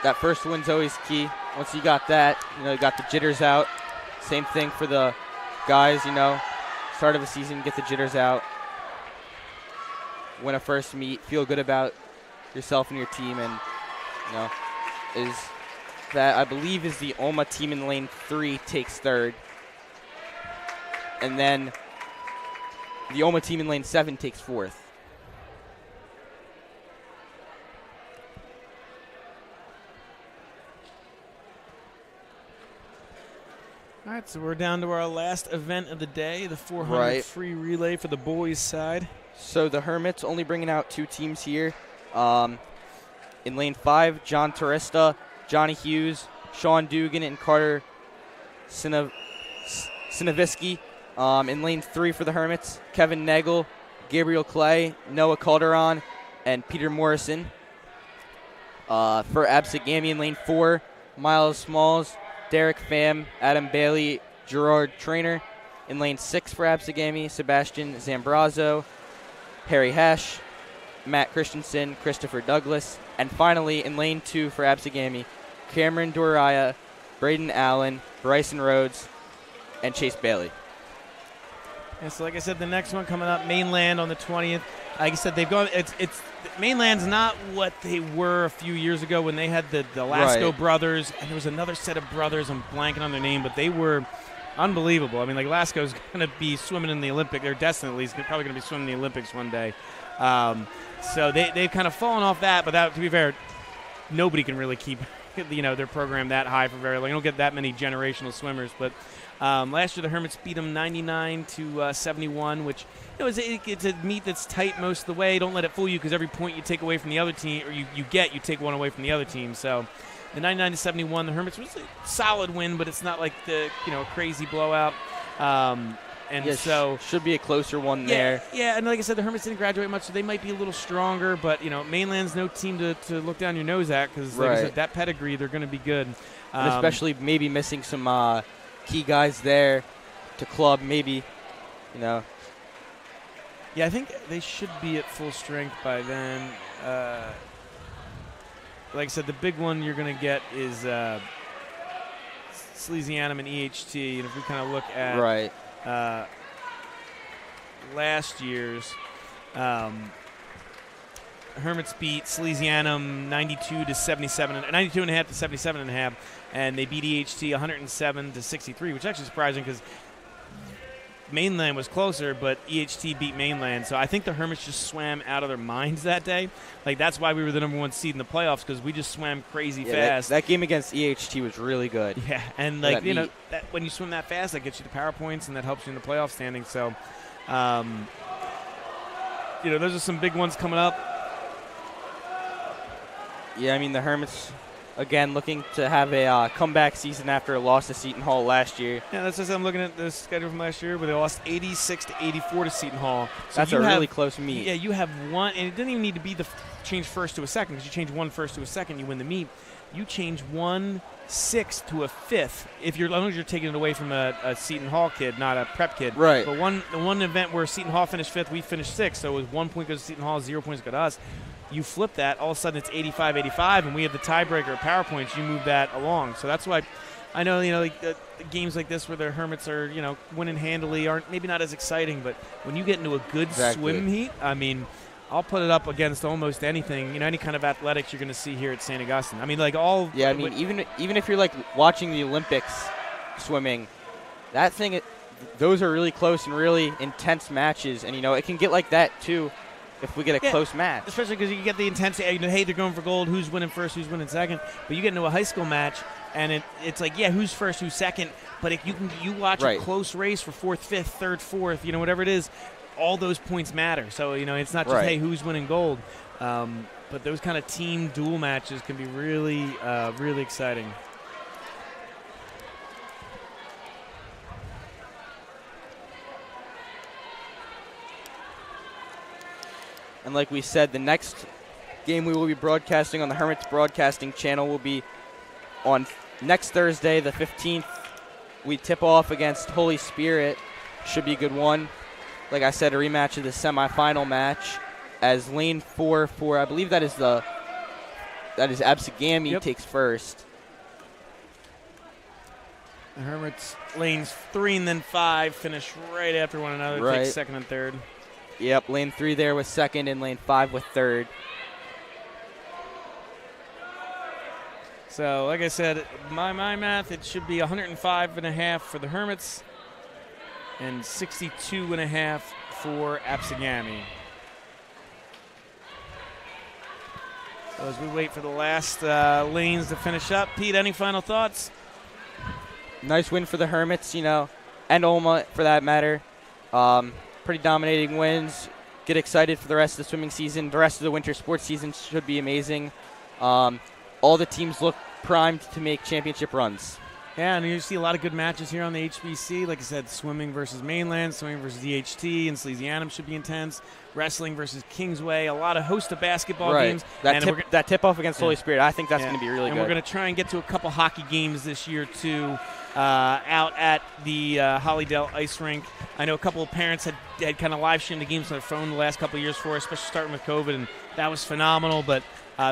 that first win's always key. Once you got that, you got the jitters out. Same thing for the guys, start of a season, get the jitters out. Win a first meet, feel good about yourself and your team, and, is that I believe is the Olma team in lane 3 takes third. And then the Olma team in lane 7 takes fourth. All right, so we're down to our last event of the day, the 400 free relay for the boys' side. So the Hermits only bringing out 2 teams here. In lane 5, John Turista, Johnny Hughes, Sean Dugan, and Carter Sinovisky. In lane 3 for the Hermits, Kevin Nagel, Gabriel Clay, Noah Calderon, and Peter Morrison. For Absegami in lane 4, Miles Smalls, Derek Pham, Adam Bailey, Gerard Trainer. In lane 6 for Absegami, Sebastian Zambrazo, Harry Hesh, Matt Christensen, Christopher Douglas. And finally, in lane 2 for Absegami, Cameron Doraya, Braden Allen, Bryson Rhodes, and Chase Bailey. And so, like I said, the next one coming up, Mainland on the 20th. Like I said, they've gone. It's Mainland's not what they were a few years ago when they had the Lasco brothers, and there was another set of brothers. I'm blanking on their name, but they were unbelievable. I mean, like Lasco's going to be swimming in the Olympics. They're destined at least. They're probably going to be swimming in the Olympics one day. So they've kind of fallen off that. But that, to be fair, nobody can really keep their program that high for very long. You don't get that many generational swimmers, but. Last year, the Hermits beat them 99-71, which it's a meet that's tight most of the way. Don't let it fool you, because every point you take away from the other team, or you take one away from the other team. So the 99-71, the Hermits was a solid win, but it's not like the crazy blowout. So should be a closer one there. Yeah, and like I said, the Hermits didn't graduate much, so they might be a little stronger. But Mainland's no team to look down your nose at, because like I said, that pedigree, they're going to be good. And especially maybe missing some. Key guys there to club, maybe, Yeah, I think they should be at full strength by then. Like I said, the big one you're going to get is Slesianum and EHT. And if we kind of look at last year's, Hermits beat Slesianum 92-77, 92.5 to 77.5, and they beat EHT 107-63, which is actually surprising because Mainland was closer, but EHT beat Mainland. So I think the Hermits just swam out of their minds that day. Like, that's why we were the number 1 seed in the playoffs, because we just swam crazy fast. That game against EHT was really good. Yeah, and like when you swim that fast, that gets you the power points, and that helps you in the playoff standing. So, those are some big ones coming up. Yeah, I mean, the Hermits, again, looking to have a comeback season after a loss to Seton Hall last year. Yeah, that's just I'm looking at the schedule from last year, where they lost 86-84 to Seton Hall. So that's a really close meet. Yeah, you have one, and it doesn't even need to be the change first to a second, because you change 1 first to a second, you win the meet. You change 1 sixth to a fifth as long as you're taking it away from a Seton Hall kid, not a prep kid. Right. But the one event where Seton Hall finished 5th, we finished 6th, so it was 1 point goes to Seton Hall, 0 points go to us. You flip that, all of a sudden it's 85-85, and we have the tiebreaker at power points. You move that along. So that's why I know, like the games like this where the Hermits are, winning handily aren't maybe not as exciting, but when you get into a good swim heat, I mean, I'll put it up against almost anything, any kind of athletics you're going to see here at St. Augustine. I mean, like all. Yeah, I mean, even if you're like watching the Olympics swimming, those are really close and really intense matches, and it can get like that too. If we get a close match. Especially because you get the intensity. Hey, they're going for gold. Who's winning first? Who's winning second? But you get into a high school match, and it's like, who's first? Who's second? But if you watch a close race for 4th, 5th, 3rd, 4th, whatever it is, all those points matter. So, it's not just, hey, who's winning gold. But those kind of team duel matches can be really, really exciting. And like we said, the next game we will be broadcasting on the Hermits Broadcasting Channel will be on next Thursday, the 15th. We tip off against Holy Spirit. Should be a good one. Like I said, a rematch of the semifinal match as lane 4 for, I believe that is the That is Absegami Yep. takes first. The Hermits, lanes 3 and then 5 finish right after one another. Right. Take second and third. Yep, lane 3 there was second, and lane 5 with third. So, like I said, my math, it should be 105.5 for the Hermits and 62.5 for Absegami. So as we wait for the last lanes to finish up, Pete, any final thoughts? Nice win for the Hermits, and Olma for that matter. Pretty dominating wins. Get excited for the rest of the swimming season. The rest of the winter sports season should be amazing. All the teams look primed to make championship runs. Yeah, and you see a lot of good matches here on the HBC. Like I said, swimming versus mainland, swimming versus DHT, and Salesianum should be intense. Wrestling versus Kingsway, a lot of host of basketball games. That tip-off against Holy Spirit, I think that's going to be really good. And we're going to try and get to a couple hockey games this year, too, out at the Hollydale Ice Rink. I know a couple of parents had kind of live-streamed the games on their phone the last couple of years for us, especially starting with COVID, and that was phenomenal, but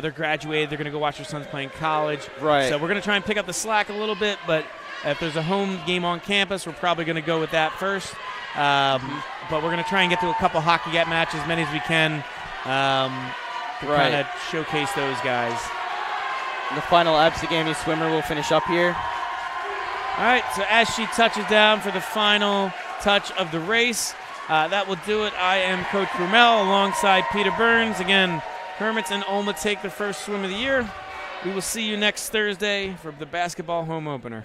they're graduated. They're going to go watch their sons play in college. Right. So we're going to try and pick up the slack a little bit, but if there's a home game on campus, we're probably going to go with that first. But we're going to try and get to a couple hockey matches, as many as we can, to kind of showcase those guys. The final Absegami swimmer will finish up here. All right, so as she touches down for the final touch of the race, that will do it. I am Coach Brumell alongside Peter Burns. Again, Hermits and Olma take the first swim of the year. We will see you next Thursday for the basketball home opener.